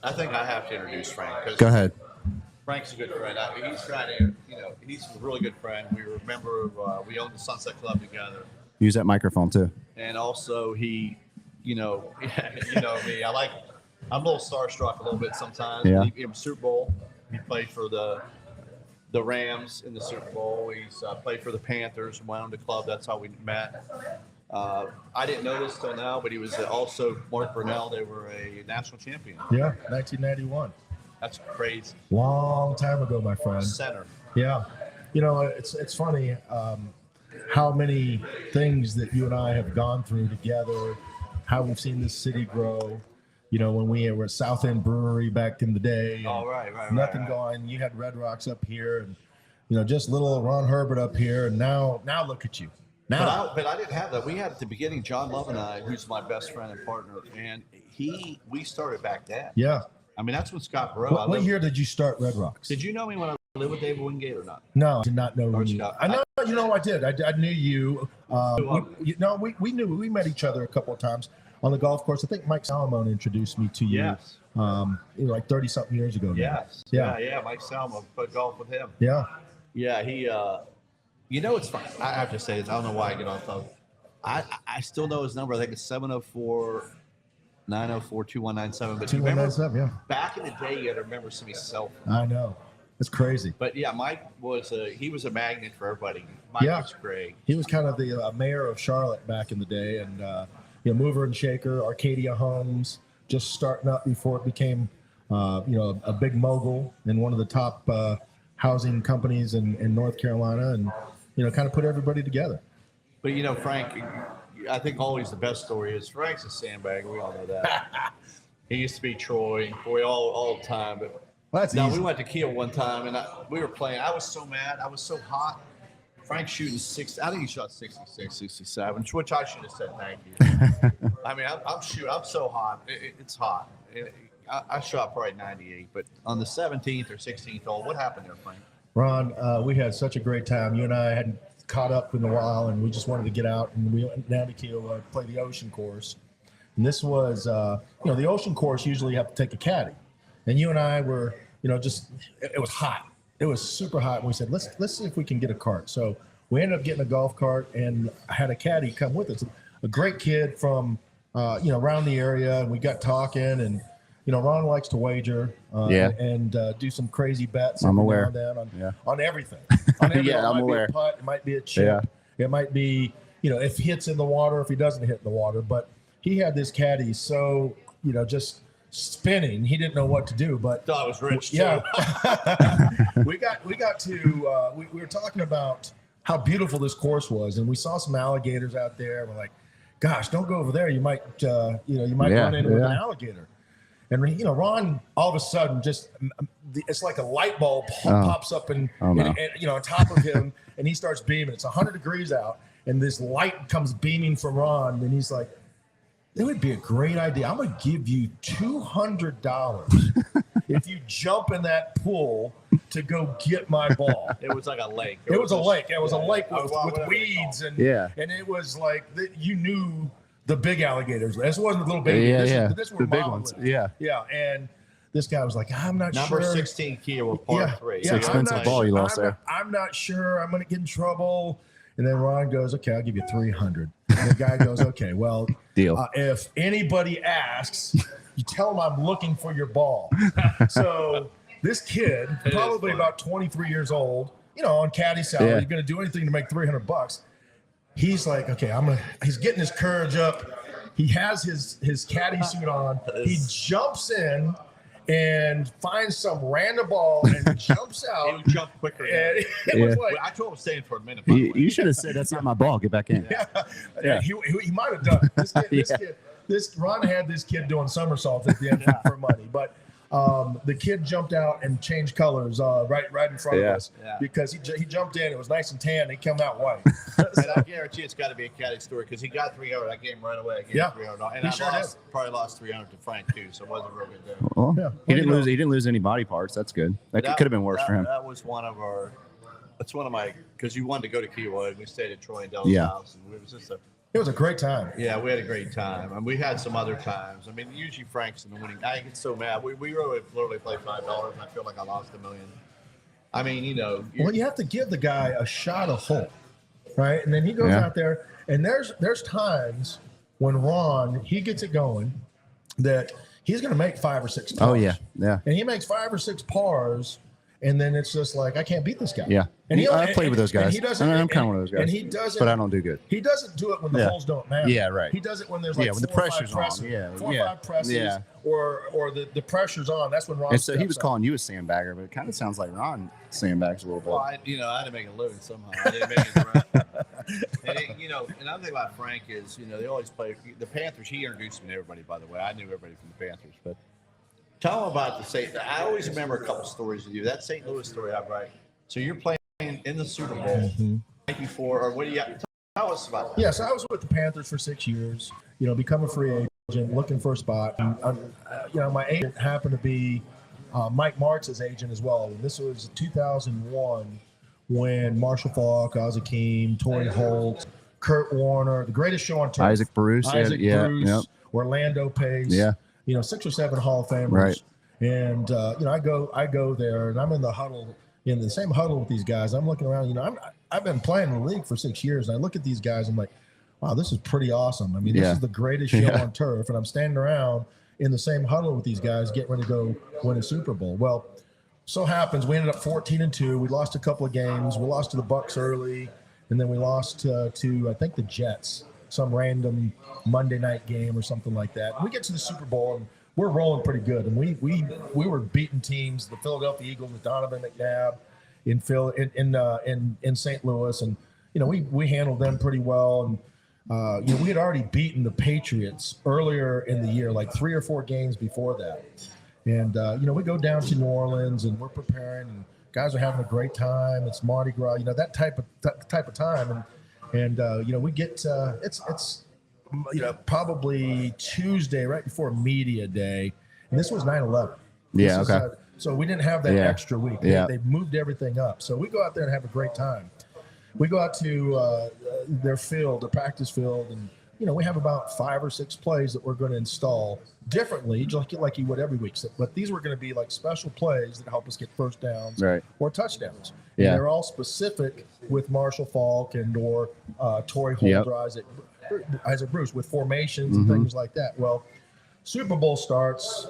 I think I have to introduce Frank. Go ahead. Frank's a good friend. He's trying to, he's a really good friend. We remember we owned the Sunset Club together. Use that microphone too. And also he, you know me. I'm a little starstruck a little bit sometimes. Yeah. He was Super Bowl. He played for the Rams in the Super Bowl. He's played for the Panthers. Went on the club. That's how we met. I didn't know this till now, but he was also Mark Brunell. They were a national champion. Yeah, 1991. That's crazy. Long time ago, my friend. Center. Yeah. It's funny how many things that you and I have gone through together, how we've seen this city grow. When we were at South End Brewery back in the day. Right. Nothing going. You had Red Rocks up here, and just little Ron Herbert up here, and now look at you. Now, but I didn't have that. We had at the beginning John Love and I, who's my best friend and partner, and we started back then. Yeah. I mean, that's when Scott Burrow. What year did you start Red Rocks? Did you know me when I lived with David Wingate or not? No, I did not know you. Scott. I know. I did. I knew you. We knew. We met each other a couple of times on the golf course. I think Mike Salomon introduced me to you. Yes. Like 30-something years ago. Yes. Yeah. Mike Salomon, played golf with him. Yeah. Yeah. He. It's fine. I have to say this. I don't know why I get off of. I still know his number. I think it's 704-904-2197. But 2197. Yeah. Back in the day, you had to remember somebody's cell phone. I know. It's crazy. But yeah, Mike was a magnet for everybody. Mike was great. He was kind of the mayor of Charlotte back in the day, and mover and shaker, Arcadia Homes, just starting up before it became a big mogul and one of the top housing companies in North Carolina, and kind of put everybody together. But Frank, I think always the best story is Frank's a sandbagger. We all know that. He used to be Troy, boy, all the time. But we went to Kiel one time, and we were playing. I was so mad. I was so hot. Frank's shooting 60. I think he shot 66, 67, which I should have said thank you. I mean, I'm shooting. I'm so hot. It's hot. I shot probably 98. But on the 17th or 16th hole, what happened there, Frank? Ron, we had such a great time. You and I hadn't caught up in a while, and we just wanted to get out, and we went down to Kiel to play the ocean course. And this was, the ocean course usually you have to take a caddy. And you and I were, it was hot. It was super hot. And we said, let's see if we can get a cart. So we ended up getting a golf cart, and I had a caddy come with us. A great kid from, around the area. And we got talking, and, Ron likes to wager and do some crazy bets. I'm aware. On everything. On everything. Yeah, I'm aware. It might be a putt. It might be a chip. Yeah. It might be, if he hits in the water, if he doesn't hit in the water. But he had this caddy so, just spinning. He didn't know what to do, but thought it was rich too. Yeah. we got to we were talking about how beautiful this course was, and we saw some alligators out there. We're like, gosh, don't go over there. You might run into an alligator. And Ron all of a sudden it's like a light bulb pops up and on top of him, and he starts beaming. It's 100 degrees out, and this light comes beaming from Ron, and he's like, it would be a great idea. I'm going to give you $200 if you jump in that pool to go get my ball. It was like a lake. It was a lake. It was a lake with weeds. And it was like, you knew the big alligators. This wasn't the little baby. This were the big ones. Yeah. And this guy was like, I'm not sure. Number 16 Kia with par 3. It's an expensive ball you lost there. I'm not sure. I'm going to get in trouble. And then Ron goes, okay, I'll give you 300. And the guy goes, okay, well, deal. If anybody asks, you tell them I'm looking for your ball. So this kid, probably about 23 years old, on caddy salary, he's going to do anything to make $300. He's like, okay, he's getting his courage up. He has his caddy suit on. He jumps in and finds some random ball and jumps out. He would jump quicker. And it was like, I told him to stay in for a minute. You should have said, that's not my ball. Get back in. He might have done it. Ron had this kid doing somersaults at the end for money. But the kid jumped out and changed colors right in front of us because he jumped in. It was nice and tan. He came out white. And I guarantee it's got to be a caddy story because he got 300. I gave him right away. I gave him 300. And probably lost 300 to Frank too, so it wasn't a real good day. Well, he didn't lose any body parts. That's good. That could have been worse for him. That was one of my because you wanted to go to Keywood. We stayed at Troy and Dell's house, and it was just It was a great time. Yeah, we had a great time, and we had some other times. I mean, usually Frank's in the winning. I get so mad. We really literally played $5, and I feel like I lost $1 million. I mean, well, you have to give the guy a shot of hope, right? And then he goes out there, and there's times when Ron he gets it going that he's going to make 5 or 6 pars. Oh yeah, and he makes 5 or 6 pars. And then it's just like I can't beat this guy. Yeah, and I played with those guys. He doesn't. I'm kind of one of those guys. And he doesn't. But I don't do good. He doesn't do it when the holes don't matter. Yeah, right. He does it when there's like when the pressure's on. Yeah, 4 or 5 presses, or the pressure's on. That's when Ron. And so he was calling you a sandbagger, but it kind of sounds like Ron sandbags a little bit. Well, I had to make a living somehow. I didn't make it right. And another thing about Frank is, they always play the Panthers. He introduced me to everybody, by the way. I knew everybody from the Panthers, but. Tell them about the St. I always remember a couple stories with you. That St. Louis story, right? So you're playing in the Super Bowl night before, or what do you tell us about that? Yes, I was with the Panthers for 6 years. Become a free agent, looking for a spot. And, my agent happened to be Mike Martz's agent as well. And this was 2001 when Marshall Faulk, Ozzie Keem, Torrey Holt, Kurt Warner, the greatest show on turf. Isaac Bruce, Bruce, Orlando Pace. Yeah. 6 or 7 Hall of Famers. Right. And I go there, and I'm in the huddle, in the same huddle with these guys. I'm looking around. I've been playing in the league for 6 years, and I look at these guys. I'm like, wow, this is pretty awesome. I mean, this is the greatest show on turf, and I'm standing around in the same huddle with these guys, getting ready to go win a Super Bowl. Well, so happens we ended up 14-2. We lost a couple of games. We lost to the Bucks early, and then we lost to I think the Jets. Some random Monday night game or something like that. And we get to the Super Bowl and we're rolling pretty good. And we were beating teams, the Philadelphia Eagles with Donovan McNabb in St. Louis, and we handled them pretty well. And we had already beaten the Patriots earlier in the year, like 3 or 4 games before that. And we go down to New Orleans and we're preparing, and guys are having a great time. It's Mardi Gras, that type of time. And we get it's probably Tuesday right before media day, and this was 9/11. Yeah, okay. So we didn't have that extra week. They moved everything up. So we go out there and have a great time. We go out to their field, the practice field, and we have about 5 or 6 plays that we're going to install differently, just like you would every week. But these were going to be like special plays that help us get first downs or touchdowns. Yeah. And they're all specific with Marshall Faulk or Torrey Holt or Isaac Bruce with formations and things like that. Well, Super Bowl starts.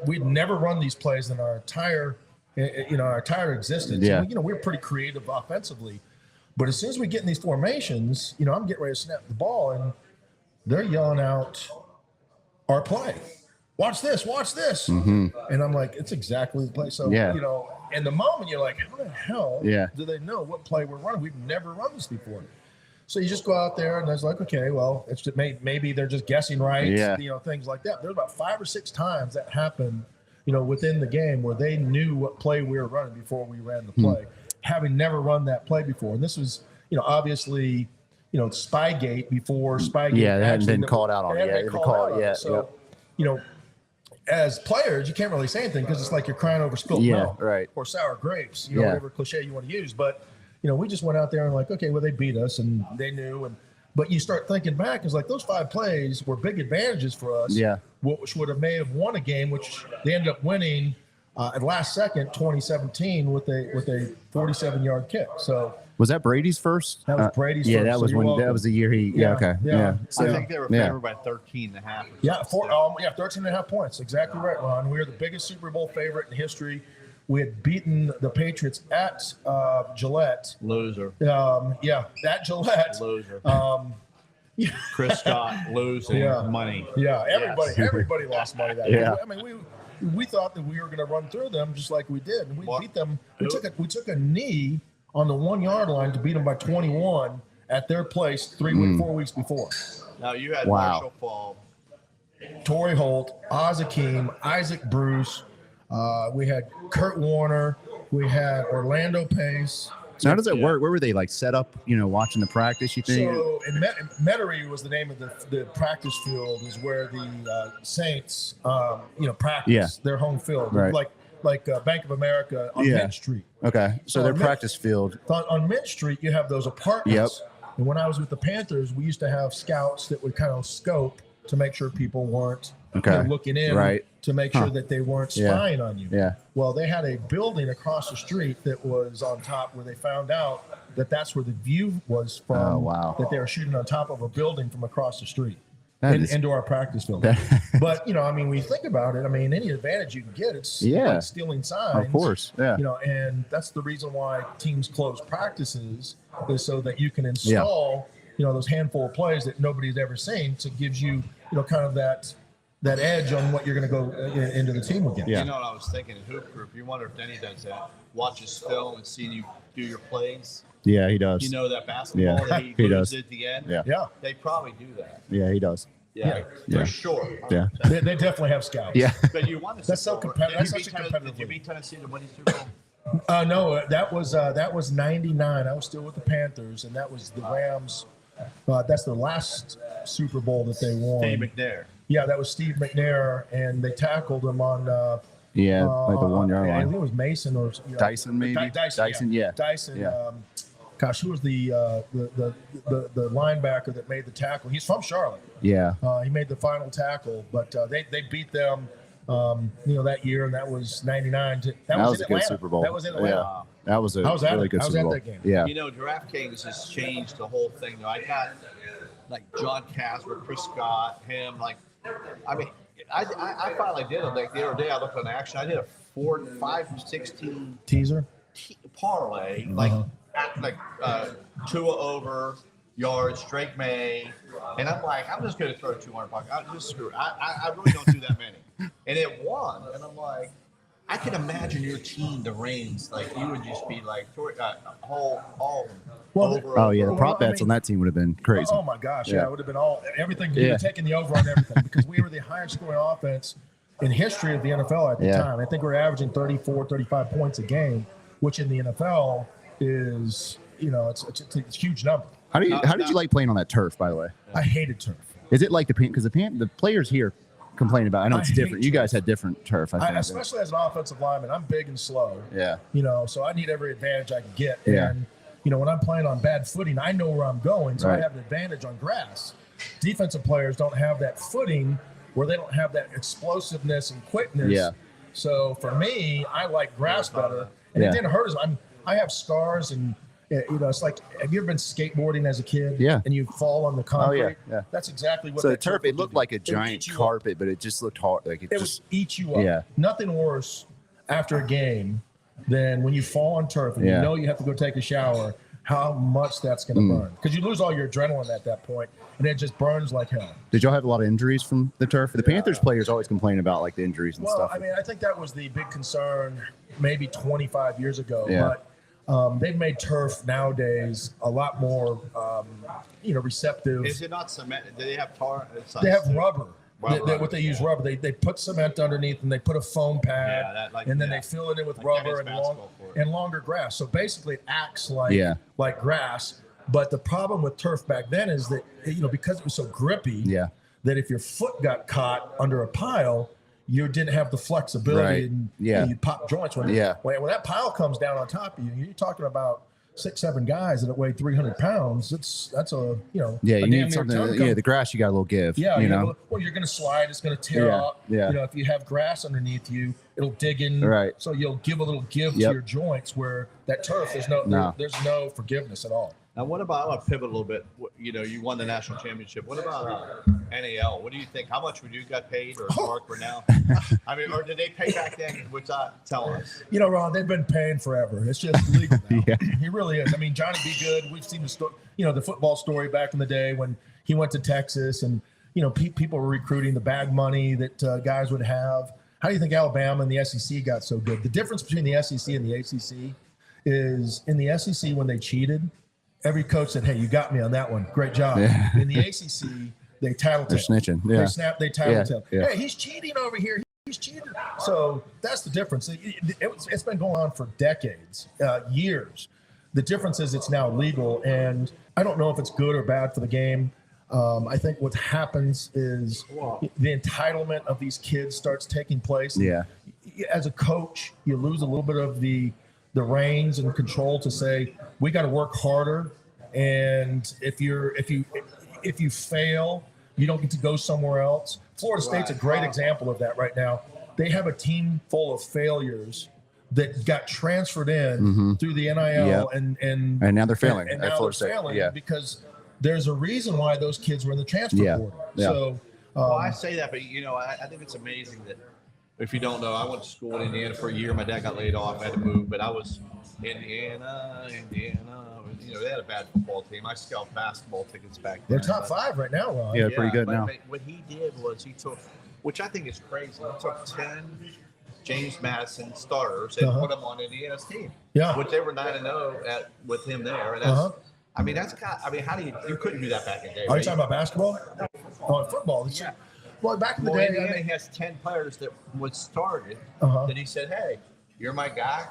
We'd never run these plays in our entire existence. Yeah. And, we're pretty creative offensively. But as soon as we get in these formations, I'm getting ready to snap the ball, and they're yelling out our play. Watch this. And I'm like, it's exactly the play. So, in the moment, you're like, how the hell do they know what play we're running? We've never run this before. So you just go out there, and I was like, okay, well, it's just maybe they're just guessing right, things like that. There's about 5 or 6 times that happened, within the game where they knew what play we were running before we ran the play. Having never run that play before. And this was, obviously, Spygate before Spygate. Yeah, they hadn't been called out on it yet. They haven't called it yet. So, as players, you can't really say anything because it's like you're crying over spilled milk or sour grapes, whatever cliche you want to use. But, we just went out there and like, okay, well, they beat us and they knew. But you start thinking back, it's like those 5 plays were big advantages for us. Yeah. Which may have won a game, which they ended up winning at last second, 2017, with a 47-yard kick. So was that Brady's first? That was Brady's first. Yeah, that was that was the year he. Yeah, okay. Yeah. So I think they were favored by 13.5. Yeah, 13.5 points. Exactly right, Ron. We are the biggest Super Bowl favorite in history. We had beaten the Patriots at Gillette. Loser. At Gillette. Loser. Chris Scott losing money. Yeah, everybody lost money that year. I mean, we thought that we were going to run through them just like we did, and we beat them. We took a knee on the 1-yard line to beat them by 21 at their place 4 weeks before. Now you had Marshall Faulk, Torrey Holt, Ozzie Keem, Isaac Bruce. We had Kurt Warner. We had Orlando Pace. So how does that work? Where were they set up, watching the practice, you think? So in Metairie was the name of the practice field, is where the Saints, practice their home field. Right. Like Bank of America on Mint Street. Okay. So their practice field. On Mint Street, you have those apartments And when I was with the Panthers, we used to have scouts that would kind of scope to make sure people weren't looking in to make sure that they weren't spying on you. Yeah. Well, they had a building across the street that was on top where they found out that that's where the view was from. Oh, wow. That they were shooting on top of a building from across the street Is, into our practice building. But, you know, I mean, when you think about it, I mean, any advantage you can get, it's like stealing signs. Of course. Yeah. You know, and that's the reason why teams close practices is so that you can install, you know, those handful of plays that nobody's ever seen. So it gives you, you know, kind of that edge on what you're going to go into the team again. You know what I was thinking in Hoop Group? You wonder if Denny does that. Watches film and seeing you do your plays. Yeah, he does. You know that basketball that he does at the end? Yeah. They probably do that. Yeah, he does. Yeah. For sure. Yeah. They definitely have scouts. Yeah. But you want to That's so competitive. That's such a competitive Did you league. beat Tennessee to win the Super Bowl? No, that was 99. I was still with the Panthers, and that was the Rams. That's the last Super Bowl that they won. Steve McNair. Yeah, that was Steve McNair, and they tackled him on like the 1 yard I line. think it was Mason or Dyson, maybe? Dyson, yeah. Dyson. Yeah. Gosh, who was the linebacker that made the tackle? He's from Charlotte. Yeah. He made the final tackle, but they beat them, you know, that year, and that was 99. That was a in good Atlanta. Super Bowl. That was in Atlanta. Yeah. That was a I was at really it. good I was Super at Bowl. that game. Yeah. You know, DraftKings has changed the whole thing. I got like John Casper, Chris Scott, him. Like, I mean, I finally did it. Like the other day, I looked on action. I did a 4-5-16 Teaser. parlay, like Tua over yards, Drake May, and I'm like, I'm just going to throw 200 bucks. I just screw it. I really don't do that many, and it won. And I'm like, I can imagine your team, the Reigns, like you would just be like all over. Oh yeah, the prop bets on that team would have been crazy. Oh my gosh, yeah, it would have been everything. You would have taken the over on everything because we were the highest scoring offense in history of the NFL at the time. I think we were averaging 34, 35 points a game, which in the NFL is, you know, it's a huge number. How did you like playing on that turf, by the way? I hated turf. Is it like because the players here complain about? I know it's different. You guys had different turf. I think. Especially as an offensive lineman, I'm big and slow. Yeah. You know, so I need every advantage I can get. Yeah. And you know, when I'm playing on bad footing, I know where I'm going, so I have an advantage on grass. Defensive players don't have that footing where they don't have that explosiveness and quickness. Yeah. So for me, I like grass better, and it didn't hurt as I have scars, and you know, it's like, have you ever been skateboarding as a kid? Yeah. And you fall on the concrete? Oh yeah. Yeah. That's exactly what. So the turf, it looked like a giant carpet, but it just looked hard. Like it just would eat you up. Yeah. Nothing worse after a game than when you fall on turf and you know you have to go take a shower. How much that's going to burn, because you lose all your adrenaline at that point, and it just burns like hell. Did y'all have a lot of injuries from the turf? The Panthers players always complain about like the injuries and stuff. Well, I mean, I think that was the big concern maybe 25 years ago, but they've made turf nowadays a lot more, you know, receptive. Is it not cement? Do they have tar? They have rubber. What they use rubber. They put cement underneath and they put a foam pad, and then they fill it in with rubber and longer grass. So basically, it acts like grass. But the problem with turf back then is that, you know, because it was so grippy, that if your foot got caught under a pile, you didn't have the flexibility, and you pop joints when when that pile comes down on top of you. You're talking about 6-7 guys that weigh 300 pounds. That's a, you know, you need something. The grass, you got a little give. Yeah, you know. Well, you're going to slide. It's going to tear up. Yeah. You know, if you have grass underneath you, it'll dig in. Right. So you'll give a little give to your joints. Where that turf, there's no forgiveness at all. Now, what about, I want to pivot a little bit. You know, you won the national championship. What about NAL? What do you think? How much would you got paid, or Mark Brunell? I mean, or did they pay back then? Tell us. You know, Ron, they've been paying forever. It's just legal now. He really is. I mean, Johnny B. Good. We've seen the story. You know, the football story back in the day when he went to Texas, and you know, people were recruiting the bag money that guys would have. How do you think Alabama and the SEC got so good? The difference between the SEC and the ACC is in the SEC when they cheated, every coach said, "Hey, you got me on that one. Great job." Yeah. In the ACC, they tattletale. They're snitching. Yeah. They tattletale. Yeah. Hey, he's cheating over here. He's cheating. So that's the difference. It's been going on for decades, years. The difference is it's now legal, and I don't know if it's good or bad for the game. I think what happens is the entitlement of these kids starts taking place. Yeah. As a coach, you lose a little bit of the reins and control to say, we got to work harder And if you fail, you don't get to go somewhere else. Florida State's a great example of that right now. They have a team full of failures that got transferred in through the NIL, and now they're failing. And now they're failing because there's a reason why those kids were in the transfer portal. So, well, I say that, but I think it's amazing that if you don't know, I went to school in Indiana for a year. My dad got laid off, I had to move, but I was Indiana. They had a bad football team. I scalped basketball tickets back then. They're top 5 right now, Ron. Yeah, pretty good now. But what he did was he took, which I think is crazy, he took 10 James Madison starters and put them on Indiana's team. Yeah. Which they were 9-0 with him there. And that's, I mean, how do you couldn't do that back in the day. Are you talking about basketball? Oh, football. Yeah. Well, back in the day, Indiana has 10 players that was started. That he said, "Hey, you're my guy.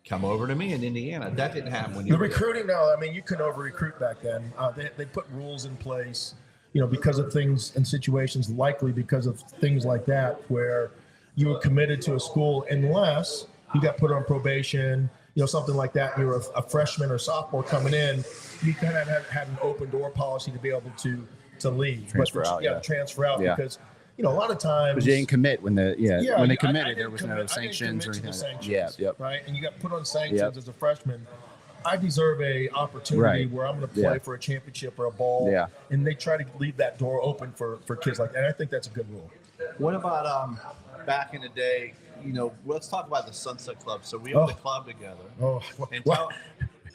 Come over to me in Indiana." That didn't happen when you the recruiting. No, I mean you couldn't over recruit back then. They put rules in place, because of things and situations, likely because of things like that, where you were committed to a school unless you got put on probation, something like that. You were a freshman or sophomore coming in. You kind of had an open door policy to be able to leave, transfer out because. A lot of times because you didn't commit when they committed, there was commit. no sanctions or anything. Right, and you got put on sanctions as a freshman. I deserve a opportunity where I'm going to play for a championship or a bowl, and they try to leave that door open for kids like that. And I think that's a good rule. What about back in the day? Let's talk about the Sunset Club. So we owned the club together.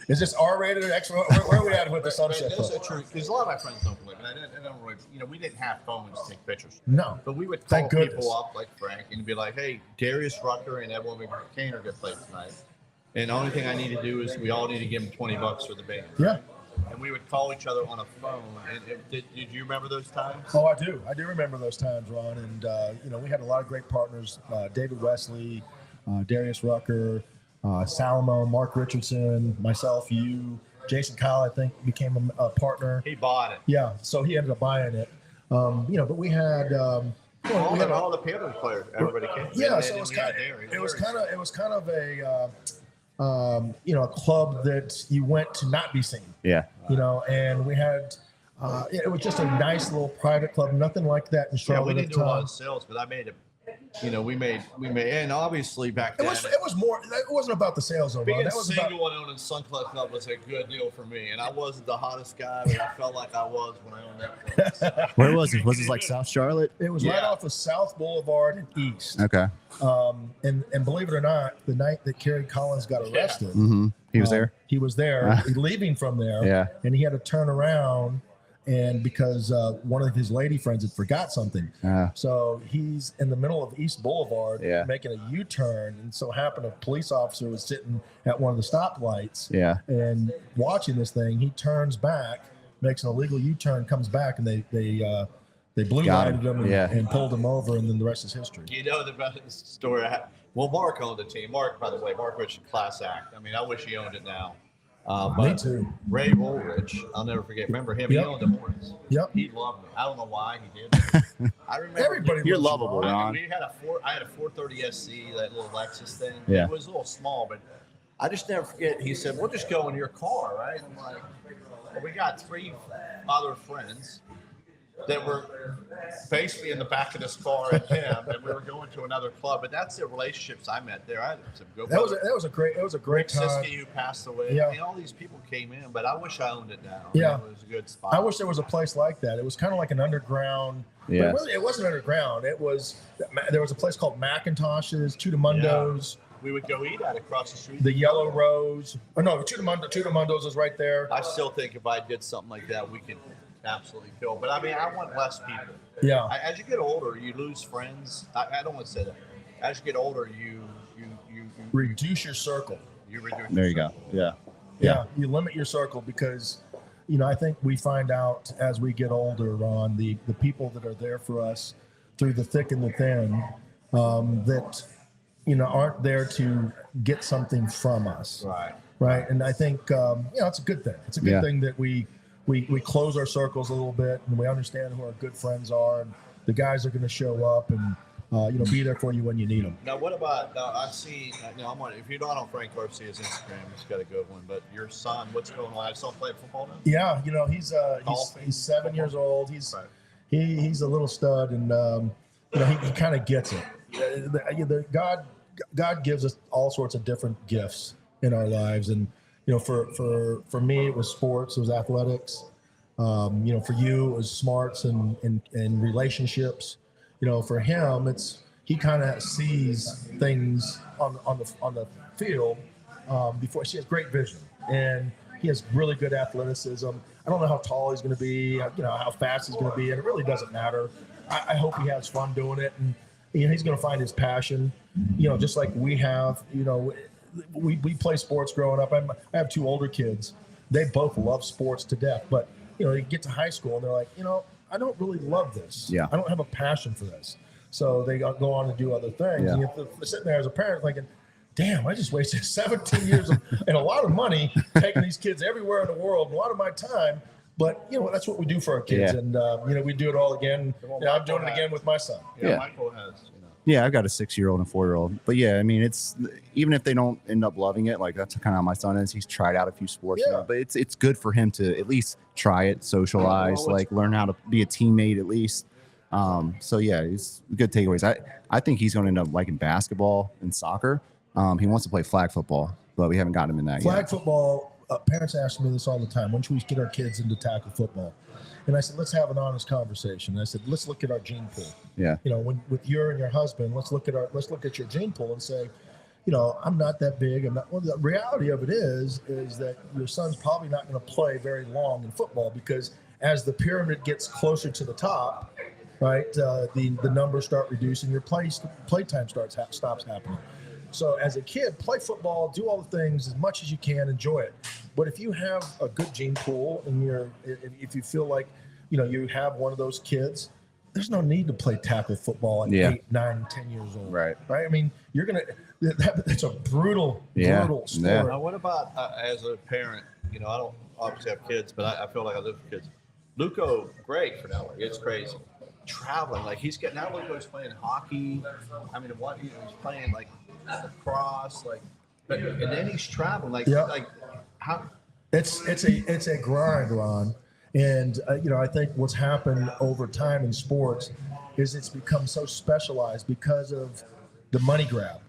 Is this R-rated or X? Where are we at with the Sunset Club? Because a lot of my friends don't believe it. I don't really, we didn't have phones to take pictures. No. But we would call people up like Frank and be like, "Hey, Darius Rucker and Evelyn McCain are going to play tonight. And the only thing I need to do is we all need to give them $20 for the band." Yeah. And we would call each other on a phone. And did you remember those times? Oh, I do. I do remember those times, Ron. And, we had a lot of great partners. David Wesley, Darius Rucker, Salmo, Mark Richardson, myself, you, Jason Kyle, I think, became a partner. He bought it. Yeah, so he ended up buying it. But we had all the Panthers players. Everybody came. Yeah, so it was kind of a a club that you went to not be seen. Yeah. And we had it was just a nice little private club, nothing like that in Charlotte. Yeah, we didn't do a lot of sales, but I made it. We made, and obviously back then. It was more. It wasn't about the sales overall. Being that was single and owning Sun Club was a good deal for me, and I wasn't the hottest guy, but I felt like I was when I owned that place. Where was it? Was it like South Charlotte? It was right off of South Boulevard and East. Okay. And believe it or not, the night that Kerry Collins got arrested, he was there. He was there, leaving from there. Yeah. And he had to turn around. And because one of his lady friends had forgot something. So he's in the middle of East Boulevard making a U-turn. And so happened a police officer was sitting at one of the stoplights and watching this thing. He turns back, makes an illegal U-turn, comes back, and they blue lighted him and pulled him over. And then the rest is history. The story I had. Well, Mark owned the team. Mark, by the way, Mark Rich, class act. I mean, I wish he owned it now. Me too. Ray Woolridge, I'll never forget. Remember him? He owned the Hornets. Yep. He loved me. I don't know why he did. I remember. Everybody. You're lovable, Ron. I had a 430 SC, that little Lexus thing. Yeah. It was a little small, but I just never forget. He said, "We'll just go in your car, right?" And I'm like, well, we got 3 other friends that were basically in the back of this car and him, and we were going to another club. But that's the relationships I met there. I had some good. That was a great time. Siski, who passed away. Yeah. I mean, all these people came in, but I wish I owned it now. Yeah. It was a good spot. I wish there was a place like that. It was kind of like an underground. Yeah. But really, it wasn't underground. There was a place called Macintosh's, Chudamundo's. Yeah. We would go eat at across the street. The Yellow Rose. Oh no, Chudamundo's is right there. I still think if I did something like that, we could absolutely kill. But I mean, I want less people. Yeah. As you get older, you lose friends. I don't want to say that. As you get older, you reduce your circle. You reduce. There you your go. Yeah. You limit your circle because, I think we find out as we get older, Ron, the people that are there for us through the thick and the thin, that aren't there to get something from us. Right. And I think it's a good thing. It's a good thing that we close our circles a little bit and we understand who our good friends are and the guys are going to show up and be there for you when you need them. Now, what about? I see. If you're not on Frank Garcia's Instagram, he's got a good one. But your son, what's going on? I saw him play football now. Yeah, he's 7 years old. He's a little stud, and he kind of gets it. God gives us all sorts of different gifts in our lives, and for me it was sports, it was athletics. For you it was smarts and relationships. For him he kind of sees things on the field before. She has great vision, and he has really good athleticism. I don't know how tall he's going to be, how fast he's going to be, and it really doesn't matter. I hope he has fun doing it, and he's going to find his passion. Just like we have. We play sports growing up. I have 2 older kids. They both love sports to death, but they get to high school and they're like, I don't really love this. Yeah. I don't have a passion for this. So they go on to do other things. Yeah. And you're sitting there as a parent thinking, damn, I just wasted 17 years and a lot of money taking these kids everywhere in the world, and a lot of my time. But, that's what we do for our kids. Yeah. And, we do it all again. I'm doing it again with my son. Yeah. Michael has, Yeah, I've got a 6-year-old and a 4-year-old. But yeah, I mean, it's even if they don't end up loving it, like that's kind of how my son is. He's tried out a few sports, but it's good for him to at least try it, socialize, learn how to be a teammate at least. So yeah, it's good takeaways. I think he's going to end up liking basketball and soccer. He wants to play flag football, but we haven't gotten him in that yet. Flag football, parents ask me this all the time. When should we get our kids into tackle football? And I said, let's have an honest conversation. And I said, let's look at our gene pool. Yeah. With you and your husband, let's look at your gene pool and say, I'm not that big. Well, the reality of it is that your son's probably not going to play very long in football, because as the pyramid gets closer to the top, right, the numbers start reducing. Your play time stops happening. So as a kid, play football, do all the things as much as you can, enjoy it. But if you have a good gene pool and if you feel like, you have one of those kids, there's no need to play tackle football at 8, 9, 10 years old. Right. I mean, it's a brutal sport. Yeah. Now, what about as a parent? I don't obviously have kids, but I feel like I live with kids. Luco, great for now. It's crazy. Traveling, now Luco's playing hockey. I mean, he's playing lacrosse, and then he's traveling, how? It's a grind, Ron, and I think what's happened over time in sports is it's become so specialized because of the money grab,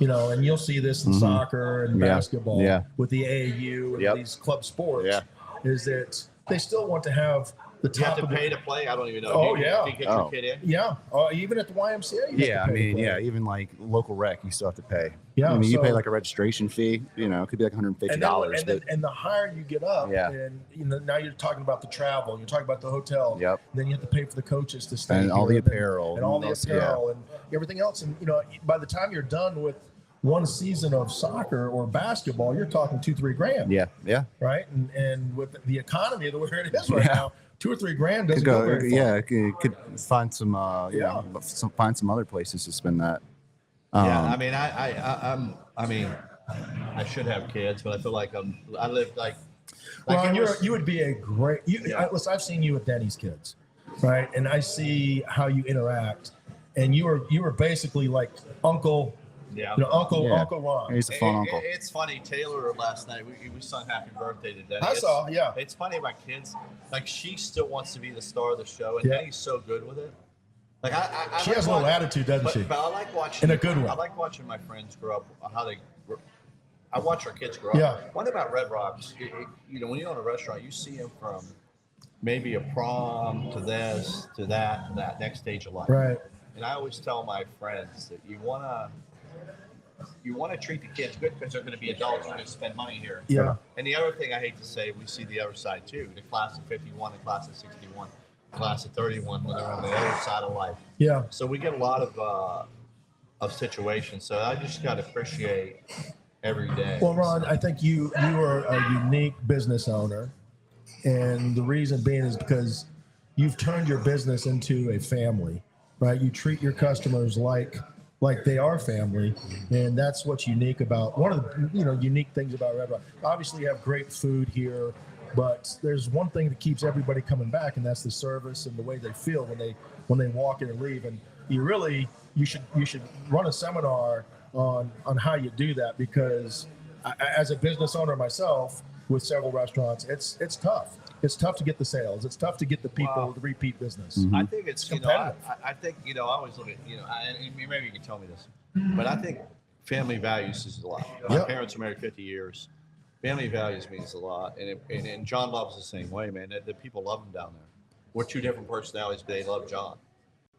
and you'll see this in soccer and basketball with the AAU and these club sports, is that they still want to have the top. You have to pay to play. I don't even know. Oh, Do you get your kid in? Yeah. Even at the YMCA. Even like local rec, you still have to pay. Yeah. I mean, you pay like a registration fee. It could be like $150. And the higher you get up, and now you're talking about the travel, you're talking about the hotel. Yep. Then you have to pay for the coaches to stay and all the apparel and everything else. And by the time you're done with one season of soccer or basketball, you're talking $2-3 grand. Yeah. Right. And with the economy the way it is right now, $2 or $3 grand doesn't go very far. Yeah, could find some find some other places to spend that. I mean, I should have kids, but I feel like I live like. Well, you would be a great. Listen, I've seen you with Denny's kids, right? And I see how you interact, and you were basically like Uncle. Yeah. Uncle Ron. He's a fun uncle. It's funny. Taylor last night we sung "Happy Birthday" to Denny. I saw. Yeah. It's funny about kids. She still wants to be the star of the show, and Denny's so good with it. She has a little attitude, doesn't she? But I like watching in a good way. I like watching my friends grow up. I watch our kids grow up. Yeah. One thing about Red Rocks, when you own a restaurant, you see them from maybe a prom to this to that next stage of life. Right. And I always tell my friends that you want to treat the kids good because they're going to be adults. They're going to spend money here. Yeah. And the other thing I hate to say, we see the other side too. The class of 51, the class of 61, the class of 31 when they're on the other side of life. Yeah. So we get a lot of situations. So I just got to appreciate every day. Well, Ron, I think you are a unique business owner, and the reason being is because you've turned your business into a family, right? You treat your customers like they are family, and that's what's unique about one of the unique things about Red Rock. Obviously, you have great food here, but there's one thing that keeps everybody coming back, and that's the service and the way they feel when they walk in and leave. And you should run a seminar on how you do that, because as a business owner myself with several restaurants, it's tough. It's tough to get the sales. It's tough to get the people to repeat business. Mm-hmm. I think it's competitive. I think I always look at and maybe you can tell me this, but I think family values is a lot. My parents are married 50 years. Family values means a lot, and John loves the same way, man. The people love him down there. We're two different personalities, but they love John.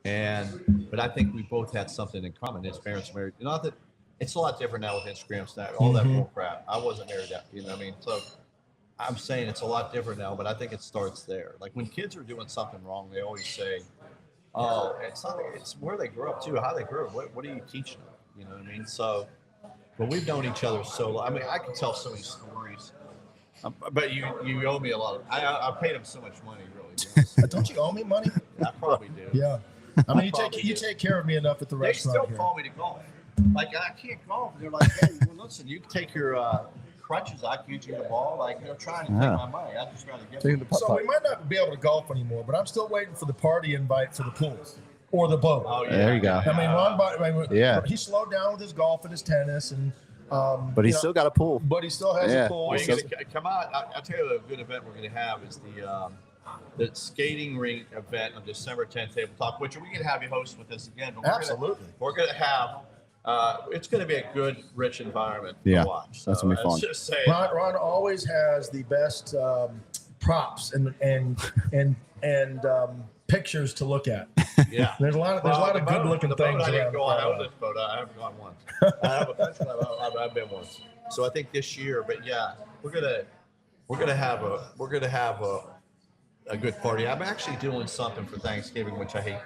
But I think we both had something in common. His parents married. Not that it's a lot different now with Instagram, Snap, all that bull crap. I wasn't married that, you know what I mean? So I'm saying it's a lot different now, but I think it starts there. Like when kids are doing something wrong, they always say, "Oh, it's where they grew up too, how they grew up. What are you teaching them?" You know what I mean? So, but we've known each other so long. I mean, I can tell so many stories. But you owe me a lot. I paid him so much money, really. Don't you owe me money? I probably do. Yeah. I mean, you take care of me enough at the restaurant. They still call me to golf. Like I can't golf. They're like, "Hey, well, listen, you can take your crutches. I can get you the ball." Like they're trying to take my money. I just rather give them. So we might not be able to golf anymore, but I'm still waiting for the party invite for the pool or the boat. Oh, yeah. There you go. I mean, Ron, he slowed down with his golf and his tennis, and but he's still got a pool. But he still has a pool. Well, come out. I'll tell you a good event we're going to have is the skating rink event on December 10th, Table Talk, which we can have you host with us again. But Absolutely. We're going to have. It's going to be a good, rich environment to watch. So that's going to be fun. Just saying. Ron always has the best props and pictures to look at. Yeah, there's a lot of good looking things. I didn't go on. I was this boat. I haven't gone once. I have a picture. I've been once. So I think this year, but yeah, we're gonna have a good party. I'm actually doing something for Thanksgiving, which I hate.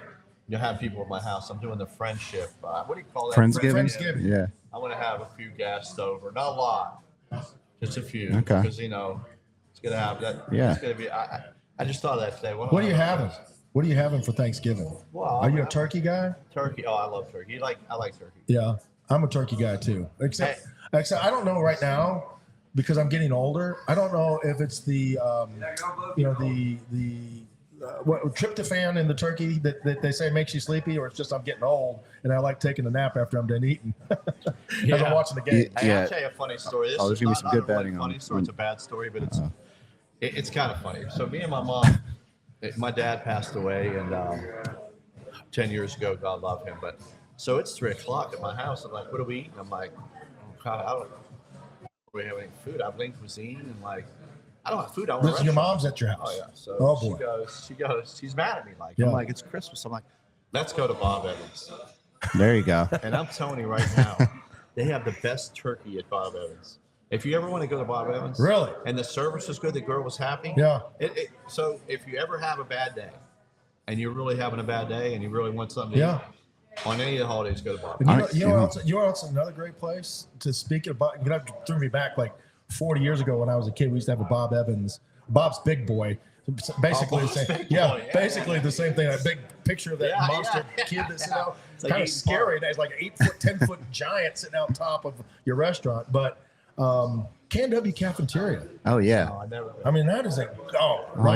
You have people at my house. I'm doing the friendship. What do you call that? Friendsgiving. Yeah. I want to have a few guests over. Not a lot, just a few. Okay. Because it's gonna have that. Yeah. It's gonna be. I just thought of that today. What are you having? What are you having for Thanksgiving? Well, are you a turkey guy? Turkey. Oh, I love turkey. I like turkey. Yeah, I'm a turkey guy too. Except I don't know right now because I'm getting older. I don't know if it's the what tryptophan in the turkey that they say makes you sleepy, or it's just I'm getting old and I like taking a nap after I'm done eating. As I'm watching the game. I'll tell you a funny story. There's gonna be some good betting on. Funny story. It's a bad story, but it's kind of funny. So me and my mom, my dad passed away, and 10 years ago. God love him. But so it's 3:00 at my house. I'm like, what are we eating? I'm like, oh, God, I don't really have any food. I've learned cuisine and I don't have food. I want your mom's at your house. Oh yeah. So boy. She goes. She's mad at me. I'm like, it's Christmas. I'm like, let's go to Bob Evans. There you go. And I'm telling you right now, they have the best turkey at Bob Evans. If you ever want to go to Bob Evans, really, and the service was good, the girl was happy. Yeah. So if you ever have a bad day, and you're really having a bad day, and you really want something to eat, on any of the holidays, go to Bob Evans. You know what's another great place to speak about? You know, threw me back like 40 years ago when I was a kid. We used to have a Bob Evans, Bob's Big Boy. Basically the same. Basically the same thing. A big picture of that monster kid that's it's kind of scary. It's like 8-foot, 10-foot giant sitting out top of your restaurant, but. KW Cafeteria. Oh yeah. I mean that is I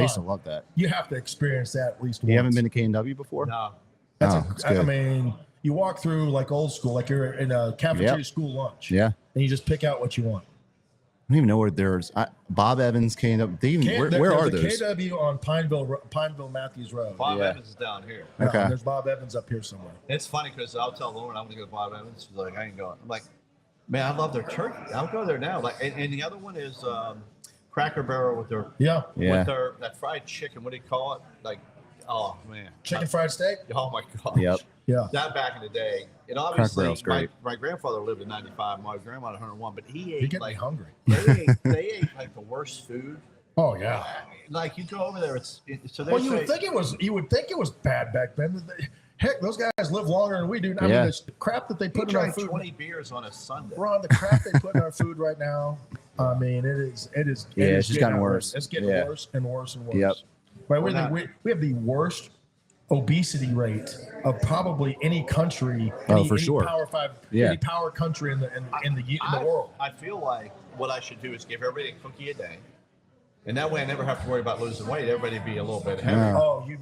used to love that. You have to experience that at least once. You haven't been to KW before? No. That's good. I mean, you walk through like old school, like you're in a cafeteria school lunch. Yeah. And you just pick out what you want. I don't even know where there's Bob Evans, KW. Where are those? KW on Pineville Matthews Road. Bob Evans is down here. Okay. There's Bob Evans up here somewhere. It's funny because I'll tell Lauren I'm going to go to Bob Evans. She's like, I ain't going. I'm like, man, I love their turkey. I'll go there now. And the other one is Cracker Barrel with their with their that fried chicken. What do you call it? Oh man, chicken fried steak. Oh my gosh. Yep. Yeah. That back in the day. And obviously, great. my grandfather lived at 95. My grandma at 101. But he ate You're getting me hungry. They ate like the worst food. Oh yeah. Like you go over there, well, you would think it was bad back then. Heck, those guys live longer than we do. I mean, the crap that they put in our food. 20 beers on a Sunday. Ron, the crap they put in our food right now. I mean, it is. It's just gotten worse. It's getting worse and worse and worse. Yep. Right, we have the worst obesity rate of probably any country. Any Power 5, any power country in the world. I feel like what I should do is give everybody a cookie a day, and that way I never have to worry about losing weight. Everybody be a little bit heavier.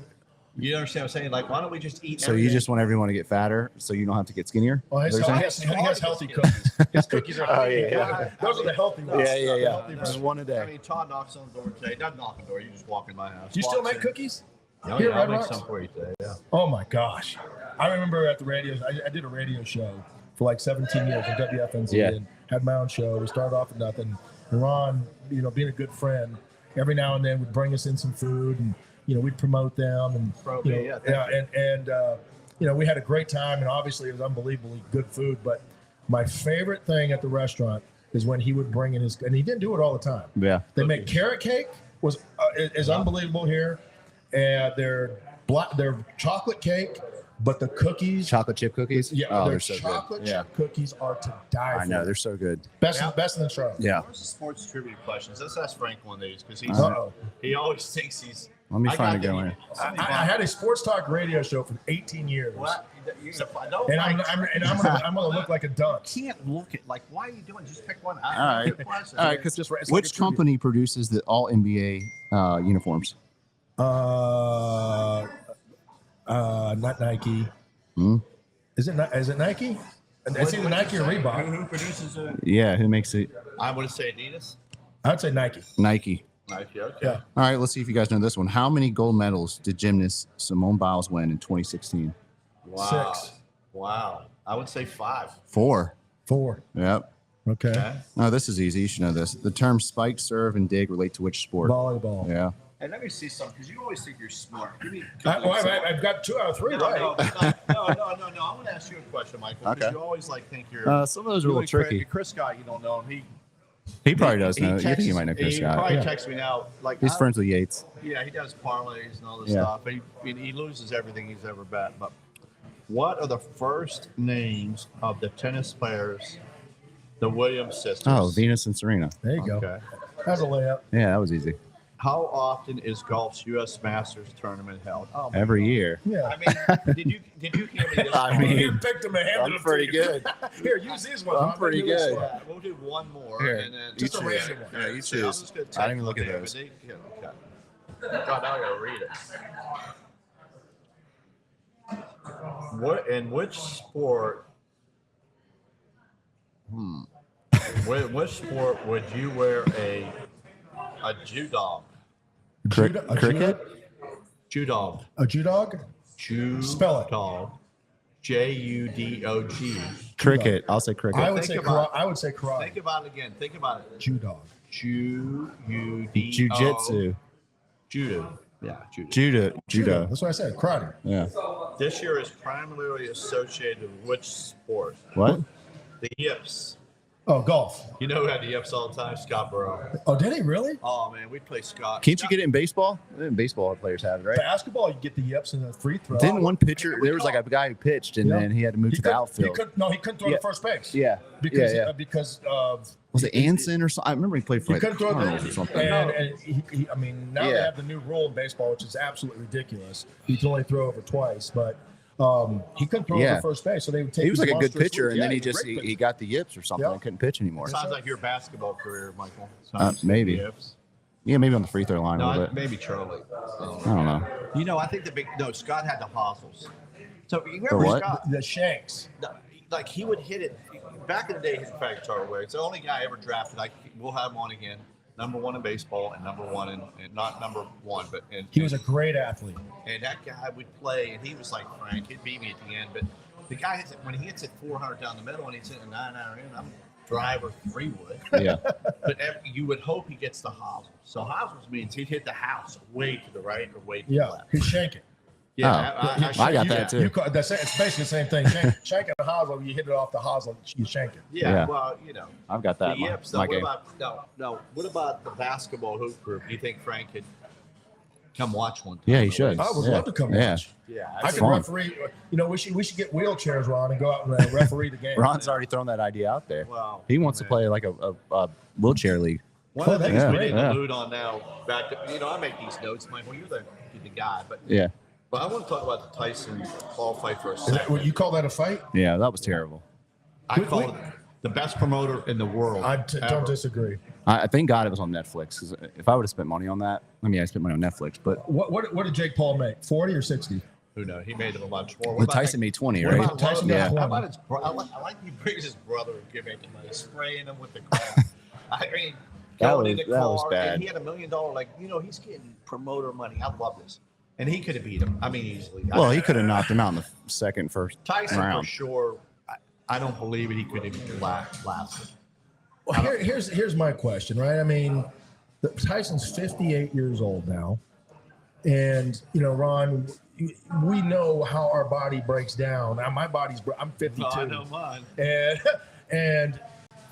You understand what I'm saying? Like, why don't we just eat? So you just want everyone to get fatter, so you don't have to get skinnier? Well, he has healthy cookies. His cookies are those are the healthy ones. Yeah. Just one a day. I mean, Todd knocks on the door today. Doesn't knock on the door. You just walk in my house. Do you still make cookies? Oh, Here yeah, at I'll Red make Rocks? some for you today. Yeah. Oh my gosh, I remember at the radio. I did a radio show for like 17 years at WFNZ and had my own show. We started off with nothing. And Ron, being a good friend, every now and then would bring us in some food, and we'd promote them, and we had a great time, and obviously it was unbelievably good food. But my favorite thing at the restaurant is when he would bring in his, and he didn't do it all the time. Yeah, they make carrot cake is unbelievable here, and their chocolate cake. But the cookies, chocolate chip cookies, they're so chocolate good. chip cookies are to die for. I know they're so good. Best in the show. Yeah. Where's the sports trivia questions? Let's ask Frank one of these because he always thinks he's. Let me find a good one. I had a sports talk radio show for 18 years. What? And I'm gonna look like a dunk. You can't look at why are you doing? Just pick one. All right. Because which company produces the all NBA uniforms? Not Nike. Is it Nike? It's either Nike or Reebok. Who produces it? Yeah, who makes it? I would say Adidas. I'd say Nike. Nike. Nike, okay. Yeah. All right, let's see if you guys know this one. How many gold medals did gymnast Simone Biles win in 2016? Wow. 6. Wow. I would say 5. 4. 4. Yep. Okay. Oh, this is easy. You should know this. The terms spike, serve, and dig relate to which sport? Volleyball. Yeah. And let me see something, because you always think you're smart. Give me. I've got 2 out of 3 right. No. I want to ask you a question, Michael. Because you always think you're. Some of those are a little tricky. Chris Scott, you don't know him. He probably does know. You think he might know Chris Scott? He probably texts me now. He's friends with Yates. Yeah, he does parlays and all this stuff. But he loses everything he's ever bet. But what are the first names of the tennis players, the Williams sisters? Oh, Venus and Serena. There you go. Okay. That's a layup. Yeah, that was easy. How often is golf's U.S. Masters tournament held? Oh, every year. Yeah. I mean, did you hear me this I mean, you picked them and handed I'm them pretty to you. good. Here, use these ones. I'm pretty good. Yeah, we'll do one more. Here, and then just a random one. Yeah, you I'm choose. just gonna I didn't even look take at one those. there, but okay. God, now I gotta read it. What in which sport? Which sport would you wear a judo? Cricket? Judo. A Judog? Spell it. Dog. Judog. Cricket. I'll say cricket. I would say karate. Think about it again. Think about it. Judog. Jiu-jitsu. Judo. Yeah, Judo. That's what I said. Karate. Yeah. This year is primarily associated with which sport? What? The yips. Oh, golf. You know who had the yips all the time? Scott Burrow. Oh, did he really? Oh, man, we play Scott. Can't you get it in baseball? Baseball players have it, right? Basketball, you get the yips and the free throw. Didn't one pitcher? There was like a guy who pitched, and then he had to move to the outfield. He couldn't throw to first base. Yeah. Because of was it Anson or something? I remember he played for he couldn't throw Cardinals or the, something. and he, I mean, now they have the new rule in baseball, which is absolutely ridiculous. You can only throw over twice, but he couldn't throw over first base, so they would take. He was like a good pitcher, and then he he got the yips or something and couldn't pitch anymore. Sounds like your basketball career, Michael. Maybe. Yips. Yeah, maybe on the free throw line a little bit. Maybe Charlie. I don't know. You know, I think Scott had the hosels. So you The remember what? Scott? the shanks. Like he would hit it. Back in the day, his practice Charlie Ware. It's the only guy ever drafted. Like we'll have him on again. Number 1 in baseball and number 1 in not number 1, but he was a great athlete. And that guy would play, and he was like Frank. He'd beat me at the end, but the guy hits it when he hits it 400 down the middle, and he's hitting a 9-iron in. I'm driver 3 wood. Yeah. But you would hope he gets the hosel. So hosels means he'd hit the house way to the right or way to the left. He'd shank it. Yeah, I got that too. It's basically the same thing. Shanking a hosel, you hit it off the hosel, you shank it. Yeah, well, you know. I've got that. The yips. What about the basketball hoop group? Do you think Frank could come watch one time? Yeah, he should. I would love to come watch. Yeah, I could referee. You know, we should get wheelchairs, Ron, and go out and referee the game. Ron's already thrown that idea out there. Wow. He wants to play like a whlechair league. One of the things we didn't Yeah. allude on now, back to, I make these notes, Michael, you're the guy, but Yeah. But I want to talk about the Tyson Paul fight for a Is that second. what you call that a fight? Yeah, that was terrible. I call it the best promoter in the world. Don't disagree. I thank God it was on Netflix. 'Cause if I would have spent money on that, I mean, I spent money on Netflix, but What did Jake Paul make? 40 or 60? Who knows? He made it a much more. the Tyson made 20, what right? about Tyson made Yeah. 20? How about his I like he brings his brother and giving him money, spraying him with the crap. I mean, going in the car, was bad. and he had $1 million. Like, he's getting promoter money. I love this. And he could have beat him. I mean, easily. Well, he could have knocked him out in the first Tyson round. for sure. I don't believe it. He could have lasted. Well, here's my question, right? I mean, Tyson's 58 years old now, and Ron, we know how our body breaks down. Now, I'm 52. No, I know mine. And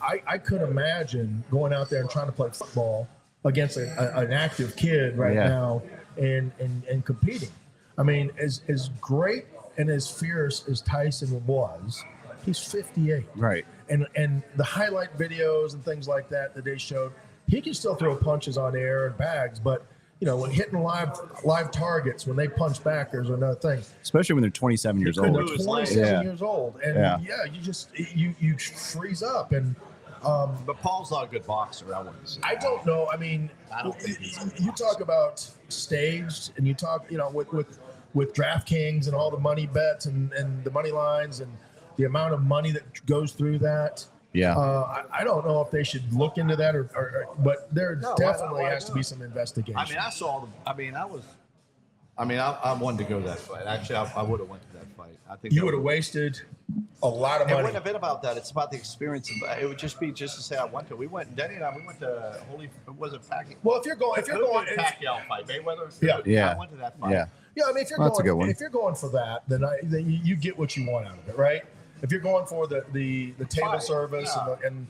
I could imagine going out there and trying to play football against an active kid right now and competing. I mean, as great and as fierce as Tyson was, he's 58. Right. And the highlight videos and things like that they showed, he can still throw punches on air and bags, but when hitting live targets, when they punch back, there's another thing. Especially when they're 27 years And old. they're 27 years old, and you just you freeze up. And but Paul's not a good boxer. I wouldn't say. I don't know. I mean, I don't think you talk about staged, and you talk with DraftKings and all the money bets and the money lines and the amount of money that goes through that. Yeah. I don't know if they should look into that but there definitely has to be some investigation. I mean, I wanted to go to that fight. Actually, I would have went to that fight. I think you would have wasted a lot of It money. wouldn't have been about that. It's about the experience. It would just be to say I went to. Denny and I. We went to was it Pacquiao? Well, if you're going, Pacquiao fight Mayweather. Yeah. I went to that fight. Yeah. Yeah, I mean, if you're going for that, then you get what you want out of it, right? If you're going for the table service and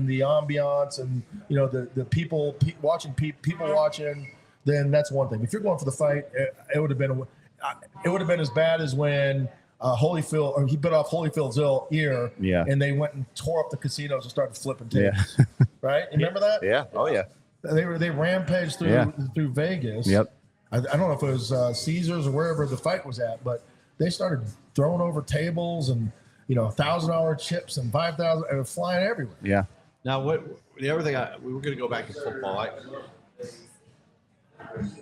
the ambiance and the people watching, then that's one thing. If you're going for the fight, it would have been as bad as when he bit off Holyfield's ear, and they went and tore up the casinos and started flipping tables. Right? You remember that? Yeah. Oh yeah. They rampaged through Vegas. Yep. I don't know if it was Caesars or wherever the fight was at, but they started throwing over tables and $1,000 chips and $5,000 and flying everywhere. Yeah. Now, the other thing we were going to go back to football.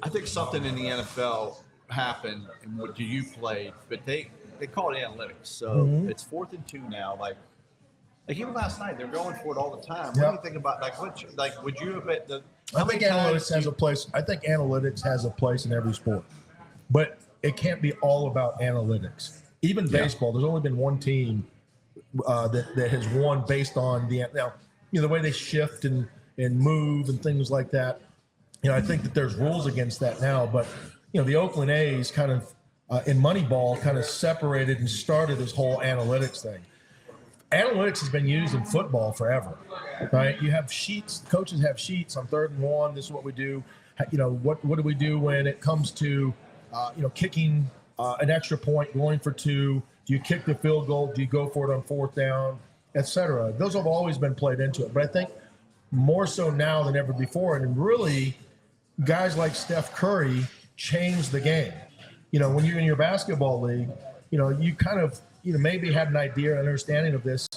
I think something in the NFL happened. And what do you play? But they call it analytics. So it's 4th and 2 now. Like even last night, they're going for it all the time. What do you think about would you have bet the? I think analytics has a place. I think analytics has a place in every sport, but it can't be all about analytics. Even baseball, there's only been one team that has won based on the way they shift and move and things like that. I think that there's rules against that now, but the Oakland A's kind of in Moneyball kind of separated and started this whole analytics thing. Analytics has been used in football forever, right? You have sheets. Coaches have sheets on 3rd and 1. This is what we do. What do we do when it comes to kicking an extra point, going for 2? Do you kick the field goal? Do you go for it on 4th down, etc.? Those have always been played into it, but I think more so now than ever before. And really, guys like Steph Curry changed the game. When you're in your basketball league, you kind of maybe had an idea, an understanding of this,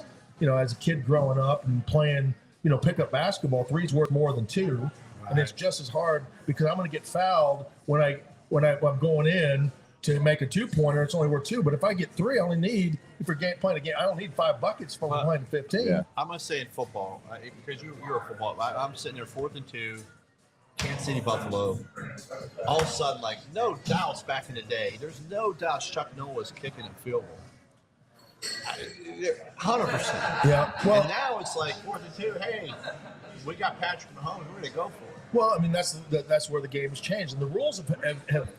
as a kid growing up and playing, pickup basketball. 3's worth more than 2, and it's just as hard because I'm going to get fouled when I'm going in to make a 2-pointer. It's only worth 2, but if I get 3, I only need playing a game. I don't need 5 buckets for playing 15. Yeah. I'm going to say in football because you're a football. I'm sitting there 4th and 2. Kansas City, Buffalo. All of a sudden, no doubts back in the day. There's no doubts Chuck Noll was kicking a field goal. 100%. Yeah. Well, and now it's 4th and 2. Hey, we got Patrick Mahomes. We're going to go for it. Well, I mean that's where the game has changed, and the rules have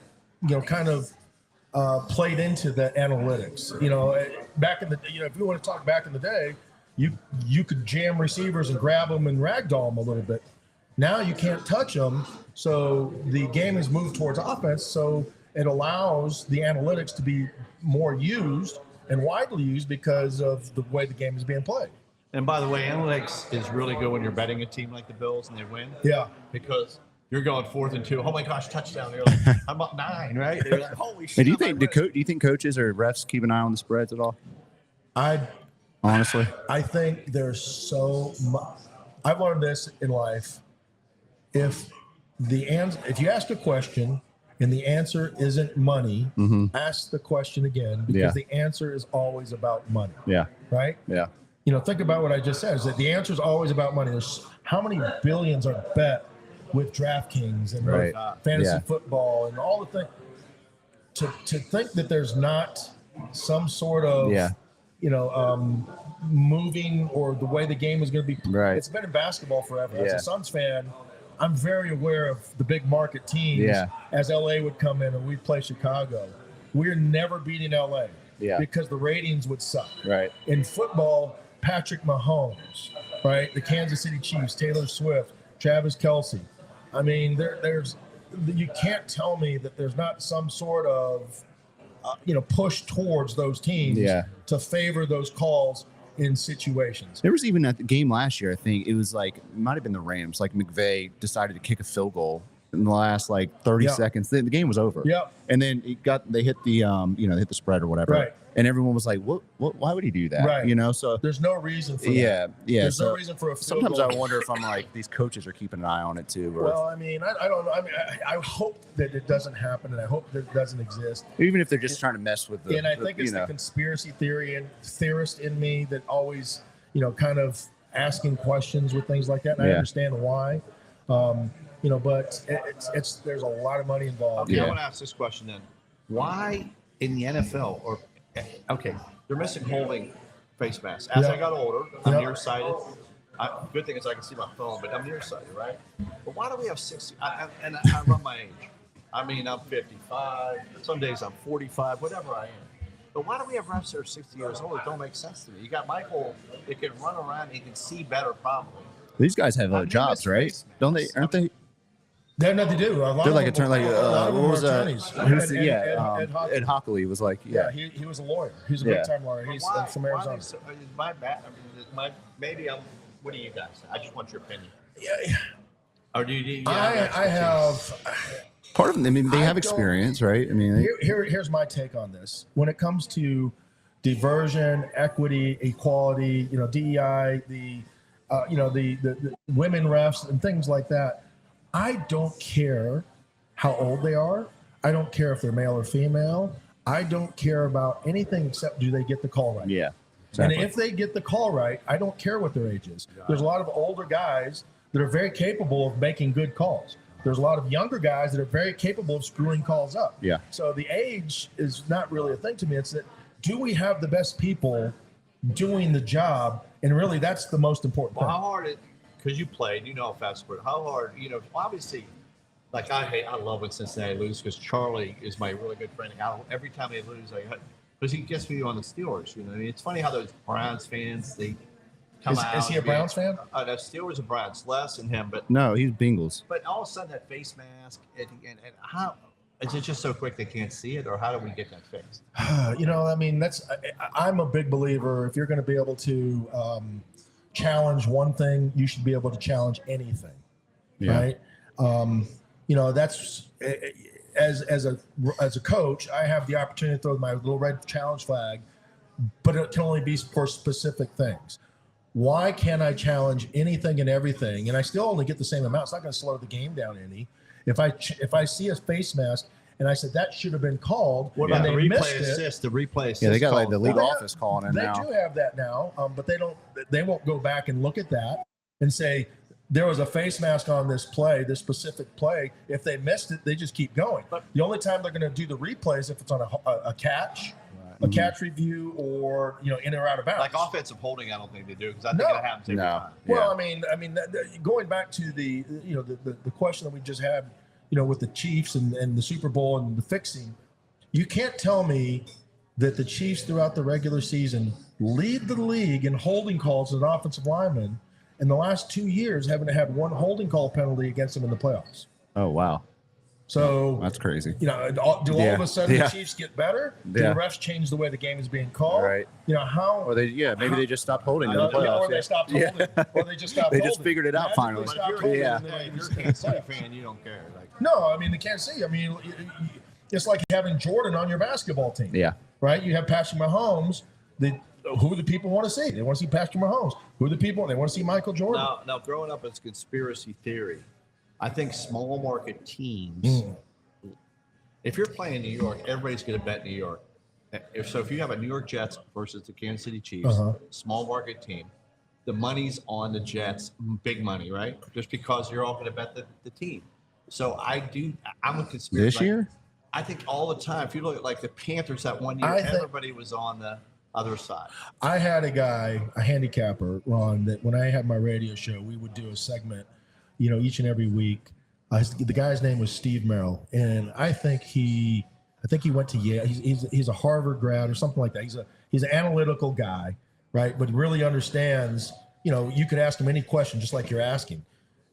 kind of played into the analytics. Back in the if you want to talk back in the day, you could jam receivers and grab them and ragdoll them a little bit. Now you can't touch them, so the game has moved towards offense. So it allows the analytics to be more used and widely used because of the way the game is being played. And by the way, analytics is really good when you're betting a team like the Bills and they win. Yeah. Because you're going 4th and 2. Oh my gosh, touchdown! They're like, I'm up 9, right? They're like, holy shit. Hey, do you think coaches or refs keep an eye on the spreads at all? I Honestly, think there's so much. I've learned this in life. If you ask a question and the answer isn't money, ask the question again, because the answer is always about money. Yeah. Right? Yeah. Think about what I just said, is that the answer is always about money. There's how many billions are bet with DraftKings and with fantasy football and all the things. To think that there's not some sort of, moving or the way the game is going to be. Right. It's been in basketball forever. As a Suns fan, I'm very aware of the big market teams. As LA would come in and we'd play Chicago, we're never beating LA because the ratings would suck. Right. In football, Patrick Mahomes, right? The Kansas City Chiefs, Taylor Swift, Travis Kelce. I mean, there's you can't tell me that there's not some sort of push towards those teams to favor those calls in situations. There was even at the game last year, I think it was like, it might have been the Rams, like McVay decided to kick a field goal in the last 30 seconds. The game was over. And then they hit the they hit the spread or whatever. Right. And everyone was like, "What? Why would he do that?" Right. So there's no reason for that. Yeah. There's no reason for a field sometimes goal. I wonder if I'm like, these coaches are keeping an eye on it too. Or Well, I mean, I don't know. I mean, I hope that it doesn't happen, and I hope that it doesn't exist. even if they're just trying to mess with the. And I think it's the conspiracy theorist in me that always, kind of asking questions with things like that. And I understand why, but there's a lot of money involved. Okay, I want to ask this question then: why in the NFL they're missing holding face masks? As I got older, I'm nearsighted. Good thing is I can see my phone, but I'm nearsighted, right? But why do we have 60? I love my age. I mean, I'm 55. Some days I'm 45, whatever I am. But why do we have refs that are 60 years old? It don't make sense to me. You got Michael that can run around. He can see better, probably. These guys have jobs, right? Don't they? Aren't they? They're not to do. They're like attorney. What was Ed Hockley was like. Yeah, he was a lawyer. He's a big time lawyer. He's from Arizona. My bad. Maybe I'm. What do you guys say? I just want your opinion. Yeah. Or do you I have. Part of them. I mean, they have experience, right? I mean, here's my take on this. When it comes to diversion, equity, equality, DEI, the women refs and things like that. I don't care how old they are. I don't care if they're male or female. I don't care about anything except do they get the call right. Yeah. Exactly. And if they get the call right, I don't care what their age is. There's a lot of older guys that are very capable of making good calls. There's a lot of younger guys that are very capable of screwing calls up. Yeah. So the age is not really a thing to me. It's that, do we have the best people doing the job? And really, that's the most important thing. How hard because you played, how fast, but how hard, obviously, like I love when Cincinnati loses because Charlie is my really good friend. Every time they lose, because he gets me on the Steelers. It's funny how those Browns fans, they come out. Is he a Browns fan? No, Steelers and Browns, less than him, but no, he's Bengals. But all of a sudden, that face mask, and how is it just so quick they can't see it, or how do we get that fixed? I mean, I'm a big believer. If you're going to be able to challenge one thing, you should be able to challenge anything, right? That's as a coach, I have the opportunity to throw my little red challenge flag, but it can only be for specific things. Why can't I challenge anything and everything, and I still only get the same amount? It's not going to slow the game down any. If I see a face mask and I said that should have been called, what about the replay assist? The replay assist. Yeah, they got like the league office calling it now. They do have that now, but they won't go back and look at that and say there was a face mask on this play, this specific play. If they missed it, they just keep going. But the only time they're going to do the replay is if it's on a catch. A catch review, or in or out of bounds. Like offensive holding, I don't think they do, because I think it happens every time. Well, I mean, going back to the question that we just had, with the Chiefs and the Super Bowl and the fixing, you can't tell me that the Chiefs throughout the regular season lead the league in holding calls as an offensive lineman. In the last 2 years, haven't had one holding call penalty against them in the playoffs. Oh wow. So that's crazy. Do all of a sudden the Chiefs get better? Do the refs change the way the game is being called? Right. How? Or maybe they just stopped holding in the playoffs. Or they stopped holding. Or they just stopped They holding. just figured it out finally. But if you're a Kansas City fan, you don't care. No, I mean the Kansas City. I mean, it's like having Jordan on your basketball team. Yeah. Right. You have Patrick Mahomes. who do the people want to see? They want to see Patrick Mahomes. Who are the people? They want to see Michael Jordan. Now growing up as conspiracy theory, I think small market teams, if you're playing New York, everybody's going to bet New York. If you have a New York Jets versus the Kansas City Chiefs, small market team, the money's on the Jets, big money, right? Just because you're all going to bet the team. So I'm a conspiracy. This year? I think all the time. If you look at like the Panthers that one year, everybody was on the other side. I had a guy, a handicapper, Ron, that when I had my radio show, we would do a segment, each and every week. The guy's name was Steve Merrill, and I think he went to Yale. He's a Harvard grad or something like that. He's an analytical guy, right? But he really understands. You could ask him any question, just like you're asking.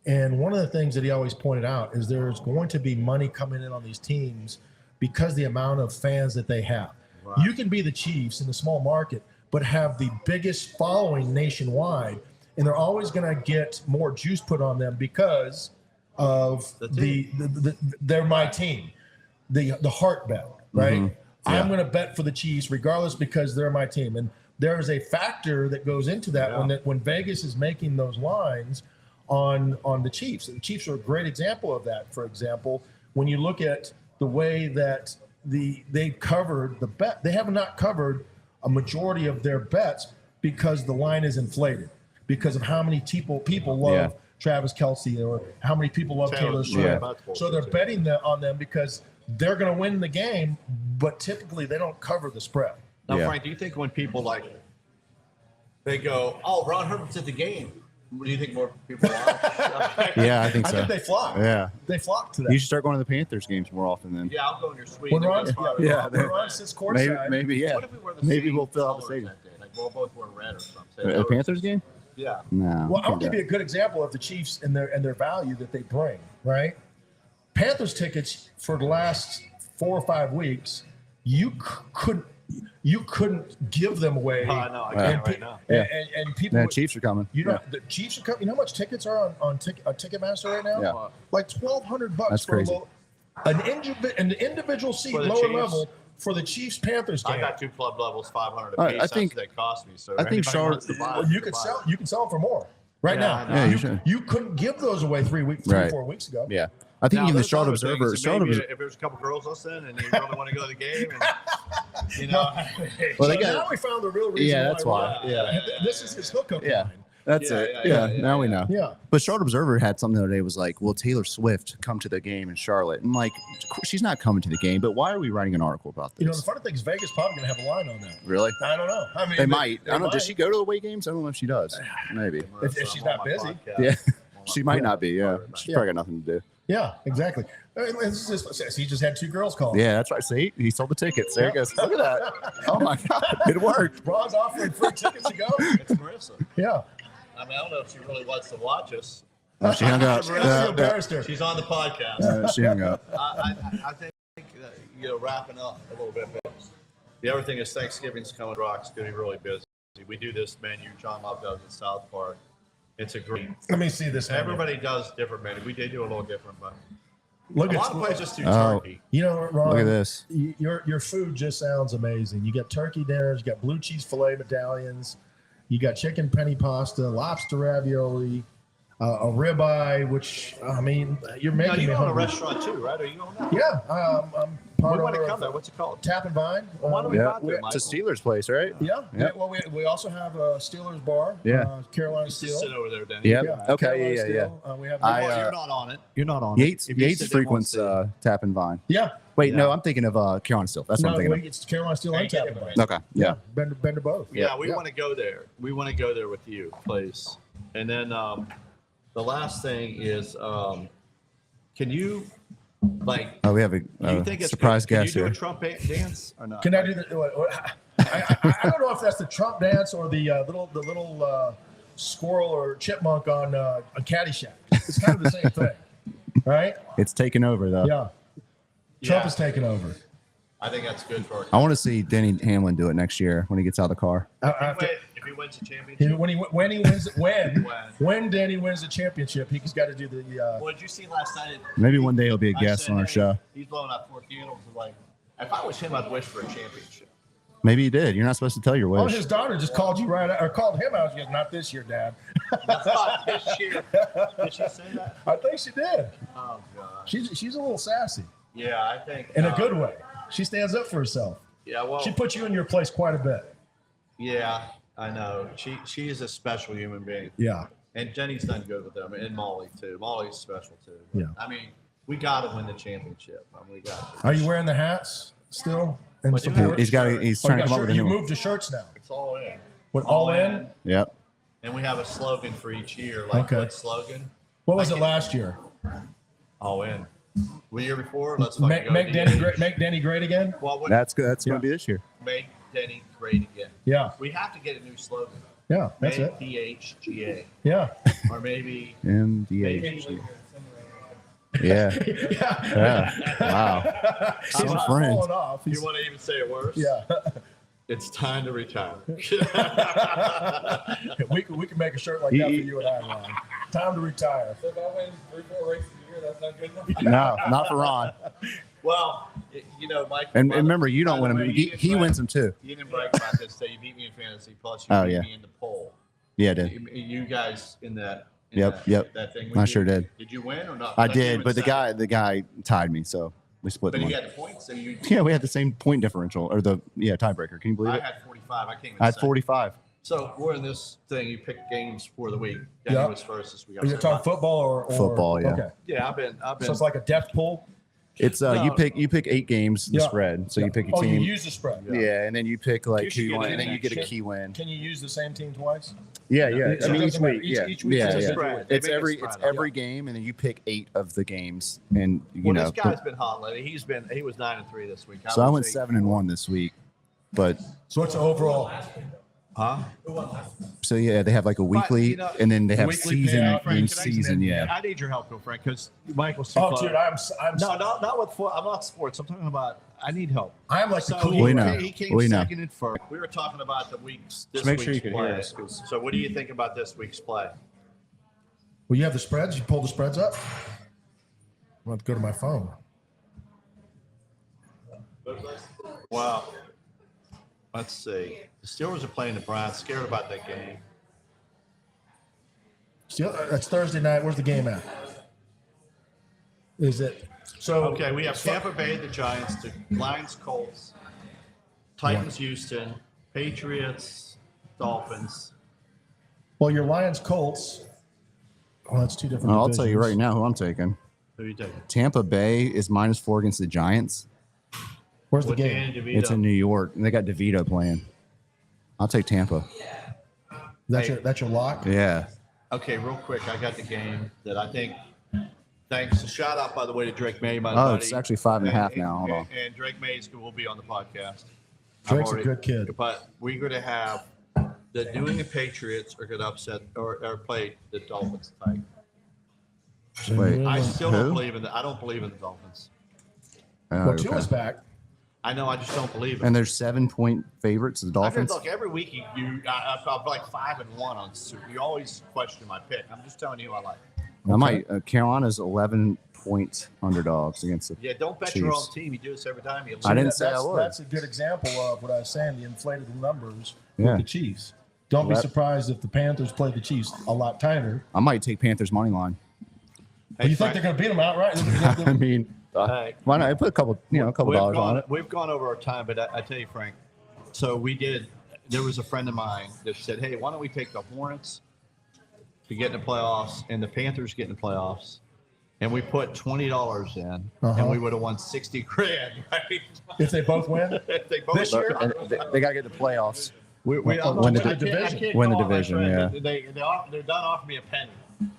And one of the things that he always pointed out is there's going to be money coming in on these teams because the amount of fans that they have. Right. You can be the Chiefs in the small market, but have the biggest following nationwide, and they're always going to get more juice put on them because of they're my team. The heart bet, right? Mm-hmm. Yeah. I'm going to bet for the Chiefs regardless because they're my team. And there is a factor that goes into that when Vegas is making those lines on the Chiefs. And the Chiefs are a great example of that. For example, when you look at the way that they covered the bet, they have not covered a majority of their bets because the line is inflated because of how many people love Travis Kelce or how many people love Taylor Swift. So they're betting on them because they're going to win the game, but typically they don't cover the spread. Now, Frank, do you think when people they go, "Oh, Ron Herbert's at the game," do you think more people are? Yeah, I think so. I think they flock. Yeah, they flock to that. You should start going to the Panthers games more often then. Yeah, I'll go in your suite. When Ron sits courtside. Maybe What if we wear the maybe we'll fill out the stadium. Like we'll both wear red or something. A Panthers game? Yeah. No. Well, I'll give you a good example of the Chiefs and their value that they bring. Right. Panthers tickets for the last 4 or 5 weeks, you couldn't give them away. I know. I can't right now. And people. Chiefs are coming. The Chiefs are coming. You know how much tickets are on Ticketmaster right now? Yeah. Like $1,200 That's for crazy. An individual seat, lower level for the Chiefs Panthers game. I got 2 club levels, $500 a piece. I think they cost me. So I think Charlotte. You can sell them for more now. Yeah, you couldn't give those away 3 or 4 weeks ago. Yeah. I think even the Charlotte Observer. If there's a couple girls listening and you really want to go to the game, well, now we found the real reason. Yeah, that's why. Yeah, this is his hookup line. That's it. Now we know. Yeah. But Charlotte Observer had something the other day was like, will Taylor Swift come to the game in Charlotte? And like, she's not coming to the game, but why are we writing an article about this? The funny thing is Vegas probably going to have a line on that. Really? I don't know. I mean, they might. I don't know. Does she go to the away games? I don't know if she does. Maybe. If she's not busy. Yeah. She might not be. Yeah. She's probably got nothing to do. Yeah, exactly. He just had 2 girls call. Yeah, that's right. See, he sold the tickets. There he goes. Look at that. Oh my God, it worked. Ron's offering free tickets to go. It's Marissa. Yeah. I mean, I don't know if she really wants to watch us. Oh, she hung up. She's on the podcast. She hung up. I think wrapping up a little bit. The other thing is Thanksgiving's coming. Rock's going to be really busy. We do this menu John Love does at South Park. It's a great. Let me see this. Everybody does different menu. We do a little different, but a lot of places do turkey. turkey. You know what, Ron? Look at this. Your food just sounds amazing. You got turkey dinners, you got blue cheese filet medallions, you got chicken penny pasta, lobster ravioli, a ribeye, which you're making. You me own a hungry. restaurant too, right? Are you on that? Yeah, I'm part we want to of come there. What's it called? Tap and Vine. Why don't we go there, It's a Steelers place, right? Yeah. Well, we also have a Steelers bar. Yeah. Carolina Steel. Just sit over there, Danny. Yep. Yeah. Okay. Yeah. We have. You're not on it. You're not on Yates. it. Yates frequents Tap and Vine. Yeah. Wait, no, I'm thinking of Carolina Steel. That's what I'm thinking of. It's Carolina Steel and Tap and Vine. Okay. Yeah. Bend to both. Yeah, we want to go there. We want to go there with you, please. And then the last thing is, can you we have a surprise guest here. Can you do here. a Trump dance or not? Can I do the? I don't know if that's the Trump dance or the little squirrel or chipmunk on Caddyshack. It's kind of the same thing, right? It's taken over though. Yeah. Trump is taking over. I think that's good for. I want to see Denny Hamlin do it next year when he gets out of the car. If he wins the championship. When Danny wins the championship, he's got to do the. What did you see last night? Maybe one day he'll be a guest on our show. He's blowing up 4 candles. Like, if I was him, I'd wish for a championship. Maybe you did. You're not supposed to tell your Oh, wish. his daughter just called you or called him out. She goes, "Not this year, Dad." That's not this year. Did she say that? I think she did. Oh God. She's a little sassy Yeah, I think in a good way. She stands up for herself. Yeah, well, She put you in your place quite a bit. yeah, I know. She is a special human being. Yeah. And Jenny's done good with them, and Molly too. Molly's special too. Yeah. I mean, we got to win the championship. We got to. Are you wearing the hats still? And Well, you support? He's got. He's trying to come up with a You new one. moved to shirts now. It's all in. What, all in? Yep. And we have a slogan for each year. Like Okay. what slogan? What was it last year? All in. The year before, let's Make, fucking go. make Denny great. Make Denny great again. Well, what, That's good. That's going to be this year. make Denny great again. Yeah. We have to get a new slogan. Yeah. That's Make it. DHGA. Yeah. Or maybe MDH. Yeah. Yeah. Wow. He's Some not friends. falling off. you He's, want to even say it worse? yeah. It's time to retire. we can make a shirt like that for you and I, Ron. Time to retire. So if I win 3-4 races a year, that's not good enough. No, not for Ron. Well, Mike. And remember, you don't by the win them. way, you didn't He brag- wins them too. You didn't brag about this. So you beat me in fantasy. Plus, you Oh, beat yeah. me in the poll. Yeah, I did. You guys in that. Yep. That thing. I sure did. Did you win or not? I Like, you did, were but second. the guy tied me, so we split But the he money. had the points, so you. Yeah, we had the same point differential, or the tiebreaker. Can you believe I it? had 45. I came in I had second. 45. So we're in this thing. You pick games for the week. Danny Yeah. was first this week. Are you talking football or Football, yeah. Okay. Yeah, I've been. So it's like a death pool. It's No. you pick 8 games the Yeah. spread. So Yeah. you pick a Oh, you team. use the spread. Yeah, and then you pick like You who should you get want, it and then in you get a that key win. Can you use the same team twice? Yeah, yeah. It I mean, each doesn't matter. week, Each yeah, week yeah, it's a yeah. spread. They It's make a every spread it's up. every game, and then you pick 8 of the games, and you Well, know. this guy's been hot lately. He was 9-3 this week. So I would went say- 7-1 this week, but So what's the overall? Huh? so yeah, they have like a weekly, you know, and then they have weekly season payout, Frank, and can I season. Yeah. I need your help, though, Frank, because Michael's too Oh, close. dude, I'm No, not with foot. I'm not sports. I'm talking about. I need help. I'm like the So cool. We know. he came We know. second and first. We were talking about the weeks. This Just make sure week's you can hear play. us, 'cause- So what do you think about this week's play? Well, you have the spreads. You pull the spreads up. I'm going to go to my phone. Well, let's see. The Steelers are playing the Browns. Scared about that game. Still, that's Thursday night. Where's the game at? Is it? So Okay, we have Tampa Bay, the Giants, the Lions, Colts, Titans, Houston, Patriots, Dolphins. Well, your Lions, Colts. Well, that's two different. Well, I'll tell you right divisions. now who I'm taking. Who are you taking? Tampa Bay is -4 against the Giants. Where's the With game? Danny DeVito. It's in New York, and they got DeVito playing. I'll take Tampa. That's your lock. Yeah. Okay, real quick, I got the game that I think. Thanks. Shout out, by the way, to Drake May, my Oh, buddy. it's actually 5.5 now. Hold on. And Drake May will be on the podcast. Drake's a good kid. But we're going to have the New England Patriots are going to upset or play the Dolphins tonight. Wait. I still don't Who? believe in I don't believe in the Dolphins. Well, Okay. Tua's back. I know. I just don't believe it. And there's 7-point favorites, the I Dolphins. look every week. I'm like 5-1 on Super. You always question my pick. I'm just telling you who I like. I might. Carolina's 11-point underdogs against the. Yeah, don't bet your own Chiefs. team. You do this every time. You I didn't lose. say I that's, would. that's a good example of what I was saying. The inflated numbers Yeah. with the Chiefs. Don't be That- surprised if the Panthers play the Chiefs a lot tighter. I might take Panthers money line. But you think Frank, they're going to beat them outright? I mean, hey, why not? I put a couple dollars on it. We've gone over our time, but I tell you, Frank. So we did. There was a friend of mine that said, "Hey, why don't we take the Hornets to get in the playoffs and the Panthers get in the playoffs?" And we put $20 in, Uh-huh. and we would have won $60,000, right? if they both win? If they both This year? And they got to get the playoffs. I'm Win the not- I can't- division. I can't Win the call my division, friend. yeah. They're done offering me a penny.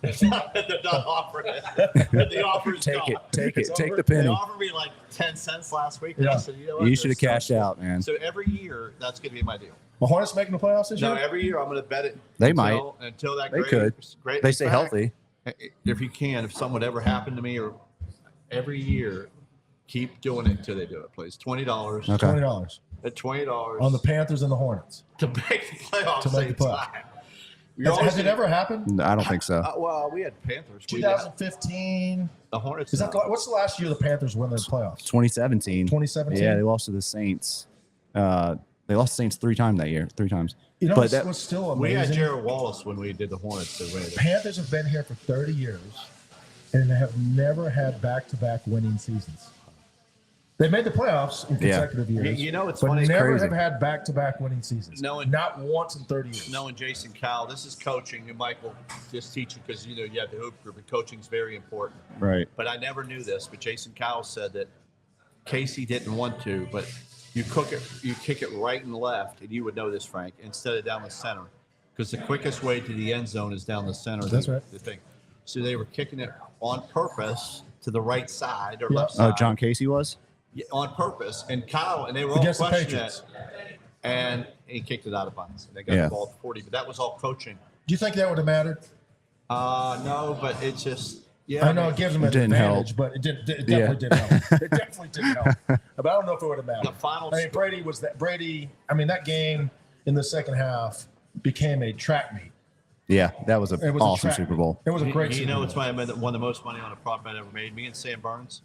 It's not that they're done offering it. The offer's Take gone. it. Take It's it. Take over. the They penny. offered me like 10 cents last week. And I Yeah. said, you know what? You should have There's cashed something. out, man. So every year, that's going to be my deal. The Hornets making the playoffs this No, year? every year I'm going to bet it. They until that They great, could. Great They stay back. healthy. If you can, if something would ever happen to me, or every year, keep doing it until they do it, please. $20. Okay. $20 At $20 on the Panthers and the Hornets. to make the playoffs. To make the playoffs. Has it ever happened? I don't think so. Well, we had Panthers. We had 2015. the Hornets. Is that what's the last year the Panthers win the playoffs? 2017. 2017? Yeah, they lost to the Saints. They They lost the Saints 3 times that year. 3 times. You know, But what's, that- what's still We had amazing? Jared Wallace when we did the Hornets. To win it. Panthers have been here for 30 years and have never had back-to-back winning seasons. They made the playoffs in Yeah. consecutive years. You know, it's but funny. never crazy. have had back-to-back winning seasons. No, not once in 30 years. Knowing Jason Cowell, this is coaching, and Mike will just teach you because you have the hoop group, and coaching is very important. Right. But I never knew this. But Jason Cowell said that Casey didn't want to, but you kick it right and left, and you would know this, Frank, instead of down the center, because the quickest way to the end zone is down the center. That's right. The thing. So they were kicking it on purpose to the right side or Yeah. left Oh, side. John Casey was? Yeah, on purpose, and Kyle, and they were all Against the questioning Patriots. it, and he kicked it out of bounds. And they got Yeah. the ball at 40, but that was all coaching. Do you think that would have mattered? No, but it's just yeah. I know it gives them an Didn't advantage, help. but it definitely didn't help. It definitely didn't help. But I don't know if it would have mattered. The final I mean, Brady. I mean, that game in the second half became a track meet. Yeah, that was It an was awesome a track Super meet. Bowl. It was a great. You Super know, Bowl. it's why I won the most money on a prop bet ever made. Me and Sam Burns.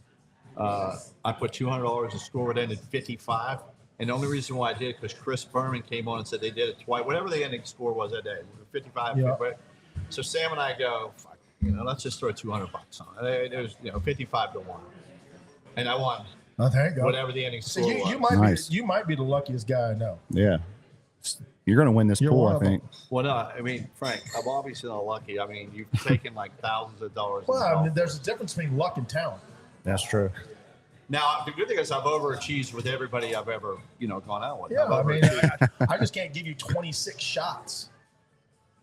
I put $200 to score. It ended 55, and the only reason why I did because Chris Berman came on and said they did it twice. Whatever the ending score was that day, 55. Yeah. So Sam and I go, fuck, let's just throw $200 on it. It was 55 to 1, and I won Oh, there you go. whatever the ending So score you was. might Nice. be the luckiest guy I know. Yeah. You're going to win this You're pool, one I of them. think. Well, no, I mean, Frank, I'm obviously not lucky. I mean, you've taken like thousands of dollars. in Well, I mean, golf. there's a difference between luck and talent. That's true. Now, the good thing is I've overachieved with everybody I've ever, gone out with. Yeah, I've I mean, overachieved. I just can't give you 26 shots.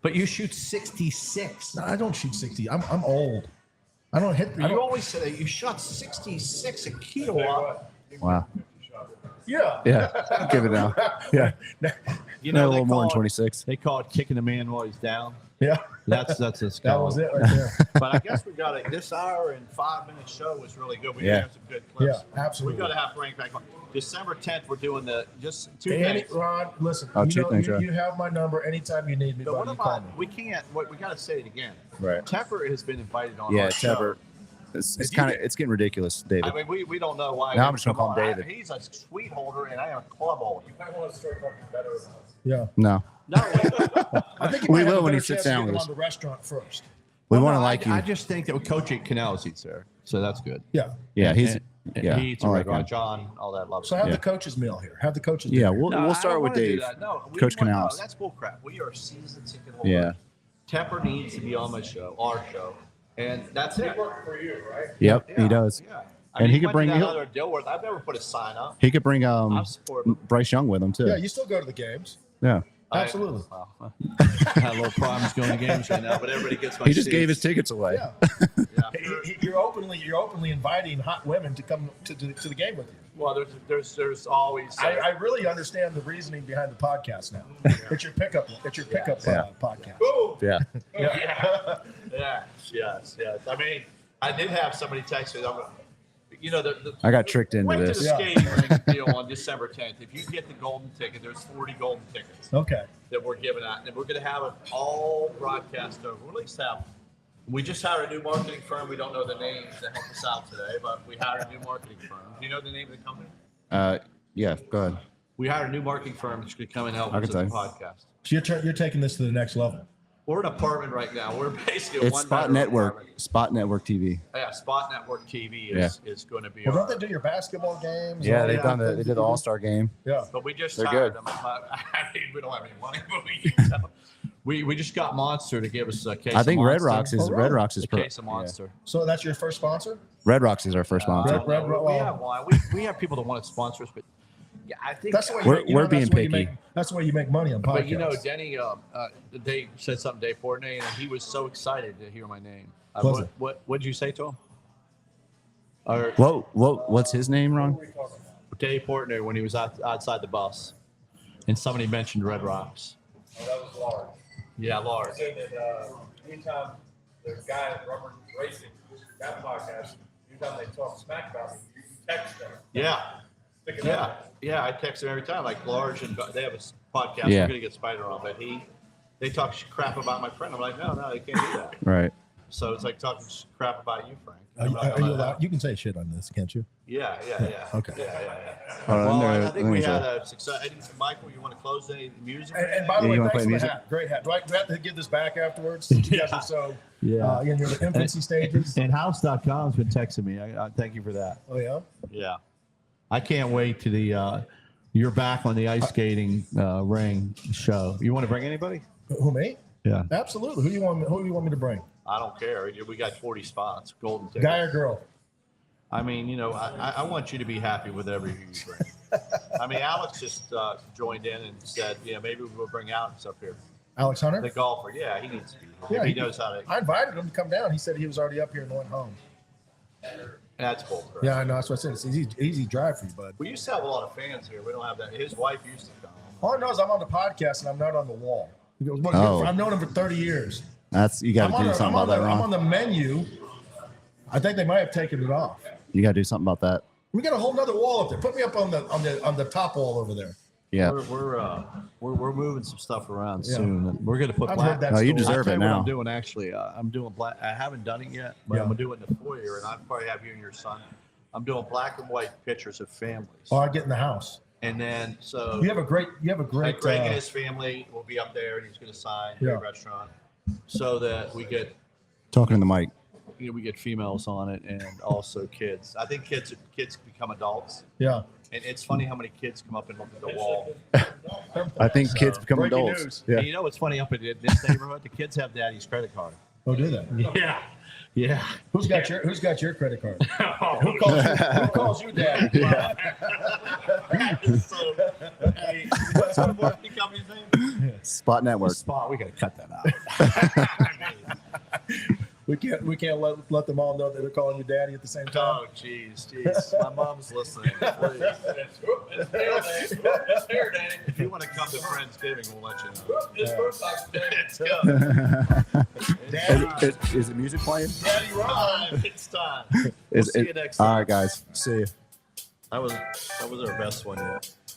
But you shoot 66. No, I don't shoot 60. I'm old. I don't hit. I You don't, always say that you shot 66 a kilowatt. Wow. yeah. Yeah. Give it now. Yeah. You No, a know, little more than call it- 26. They call it kicking a man while he's down. Yeah. That's a That skill. was it right there. But I guess we got this hour and 5-minute show was really good. We Yeah. have some good clips. Yeah, absolutely. We got to have Frank back on. December 10th, we're doing just two Any, things. Ron, listen. Oh, you, two know, things, you, right. you have my number anytime you need me. But Buddy, what you call about me. we can't? We got to say it again. Right. Tepper has been invited on. Yeah, our show. Tepper. It's If you kind of get- it's getting ridiculous, David. I mean, we don't know why. Now I'm just gonna call him Come on. David. He's a sweet holder, and I am a club holder. You might want to start talking better about us. Yeah. No. No, I think you We might have will a when he better sits chance of down getting with on us. the restaurant first. We Well, want to no, like you. I just think that Coach Canales eats there, so that's good. Yeah. Yeah, he's And yeah. he eats I a like Red Rock him. John, all that love. So have Yeah. the coach's meal here. Have the coach's Yeah, dinner. we'll start with Dave. Coach Canales. No, that's bullcrap. We are season ticket holders. Yeah. Tepper needs to be on my show, our show, and that's it. Work for you, right? Yep, Yeah, he does. Yeah. And he could went bring- to that he'll- other Dilworth. I've never put a sign up. He could bring I'm supporting. Bryce Young with him too. Yeah, you still go to the games. Yeah. Absolutely. I had a little problems going to games right now, but everybody gets my He just seats. gave his tickets away. Yeah. Yeah. You're openly inviting hot women to come to the game with you. Well, there's always. I really understand the reasoning behind the podcast now. It's your pickup. Yeah. Podcast. Boom! Yeah. Yeah. Yes. I mean, I did have somebody text me. I got tricked into went this. to the skating rink deal on December 10th. If you get the golden ticket, there's 40 golden tickets Okay. that we're giving out, and we're going to have it all broadcast over. We'll at least have. We just hired a new marketing firm. We don't know the names to help us out today, but we hired a new marketing firm. Do you know the name of the company? Yeah. Go ahead. We hired a new marketing firm that's going to come and help I us can with the tell you. podcast. So you're taking this to the next level. We're an apartment right now. We're basically a It's one Spot Network. Spot Network TV. Yeah, Spot Network TV is going to be. Well, our- don't they do your basketball games? Yeah, All they've the done other they things did that the you do? All Star game. Yeah. But we just They're hired good. them. I mean, we don't have any money, but we can tell. We just got Monster to give us a case. I think of Red Monster. Rocks is Oh, really? Red Rocks is A pro- case of Monster. So that's your first sponsor? yeah. Red Rocks is our first sponsor. Red- we have one. We have people that want to sponsor us, but yeah, I think That's the way We're- you, you know, we're being that's the way you picky. make- That's the way you make money on podcasts. But you know, Denny, they said something, Dave Portnoy, and he was so excited to hear my name. Was it? What did you say to him? Or What's his name, Ron? Dave Portnoy when he was outside the bus, and somebody mentioned Red Rocks. Oh, that was large. Yeah, Lars. Saying that anytime the guy at Rubber Racing, that podcast, anytime they talk smack about me, you can text them. Yeah. Stick it Yeah, up. yeah, I text him every time. Like Large, and they have a podcast. Yeah. We're gonna get Spider on, but they talk crap about my friend. I'm like, no, they can't do that. Right. So it's like talking crap about you, Frank. Are you allowed? You can say shit on this, can't you? Yeah. Okay. Yeah. Hold on, Well, let I think me we see. had a success. Michael, you want to close any music? And by the Yeah, way, you wanna thanks play for the music? hat. Great hat. Do I have to give this back afterwards? You guys are so in your infancy stages. And House.com's been texting me. I thank you for that. Oh yeah. Yeah. I can't wait to the you're back on the ice skating ring show. You want to bring anybody? Who, me? Yeah. Absolutely. Who do you want me to bring? I don't care. We got 40 spots, golden ticket. Guy or girl? I mean, I want you to be happy with every who you bring. I mean, Alex just joined in and said, maybe we'll bring Alex up here. Alex Hunter? The golfer. Yeah, he needs to be here. Yeah, he knows how to. I invited him to come down. He said he was already up here and went home. That's cool. Yeah, I know. That's what I said. It's easy drive for you, bud. We used to have a lot of fans here. We don't have that. His wife used to come. All I know is I'm on the podcast and I'm not on the wall. He goes, Oh. I've known him for 30 years. You got to do something about that, I'm on Ron. the menu. I think they might have taken it off. You got to do something about that. We got a whole nother wall up there. Put me up on the top wall over there. Yeah. We're moving some stuff around Yeah. soon. And we're gonna put I've black. heard that Oh, you story. deserve I'll tell it you what now. I'm doing actually. I'm doing black. I haven't done it yet, but Yeah. I'm gonna do it in the foyer, and I'll probably have you and your son. I'm doing black and white pictures of families, Oh, I get in the house. and then so You have a great. like Greg and his family will be up there, and he's gonna sign Yeah. a restaurant, so that we get Talking to the mic. we get females on it, and also kids. I think kids become adults, Yeah. and it's funny how many kids come up and look at the wall. I think kids become breaking adults. news. Yeah. And you know what's funny up in this neighborhood? The kids have daddy's credit card. Oh, do that. Yeah. Who's got your credit card? Who calls you dad? So, hey, what's the marketing company's name? Spot Network. Spot. We gotta cut that out. We can't let them all know that they're calling you daddy at the same time. Oh, jeez. My mom's listening. Please. If you want to come to Friendsgiving, we'll let you know. Let's go. Daddy, Is it music playing? Daddy Ron. It's time. We'll see you next time. All right, guys. See you. That was our best one yet.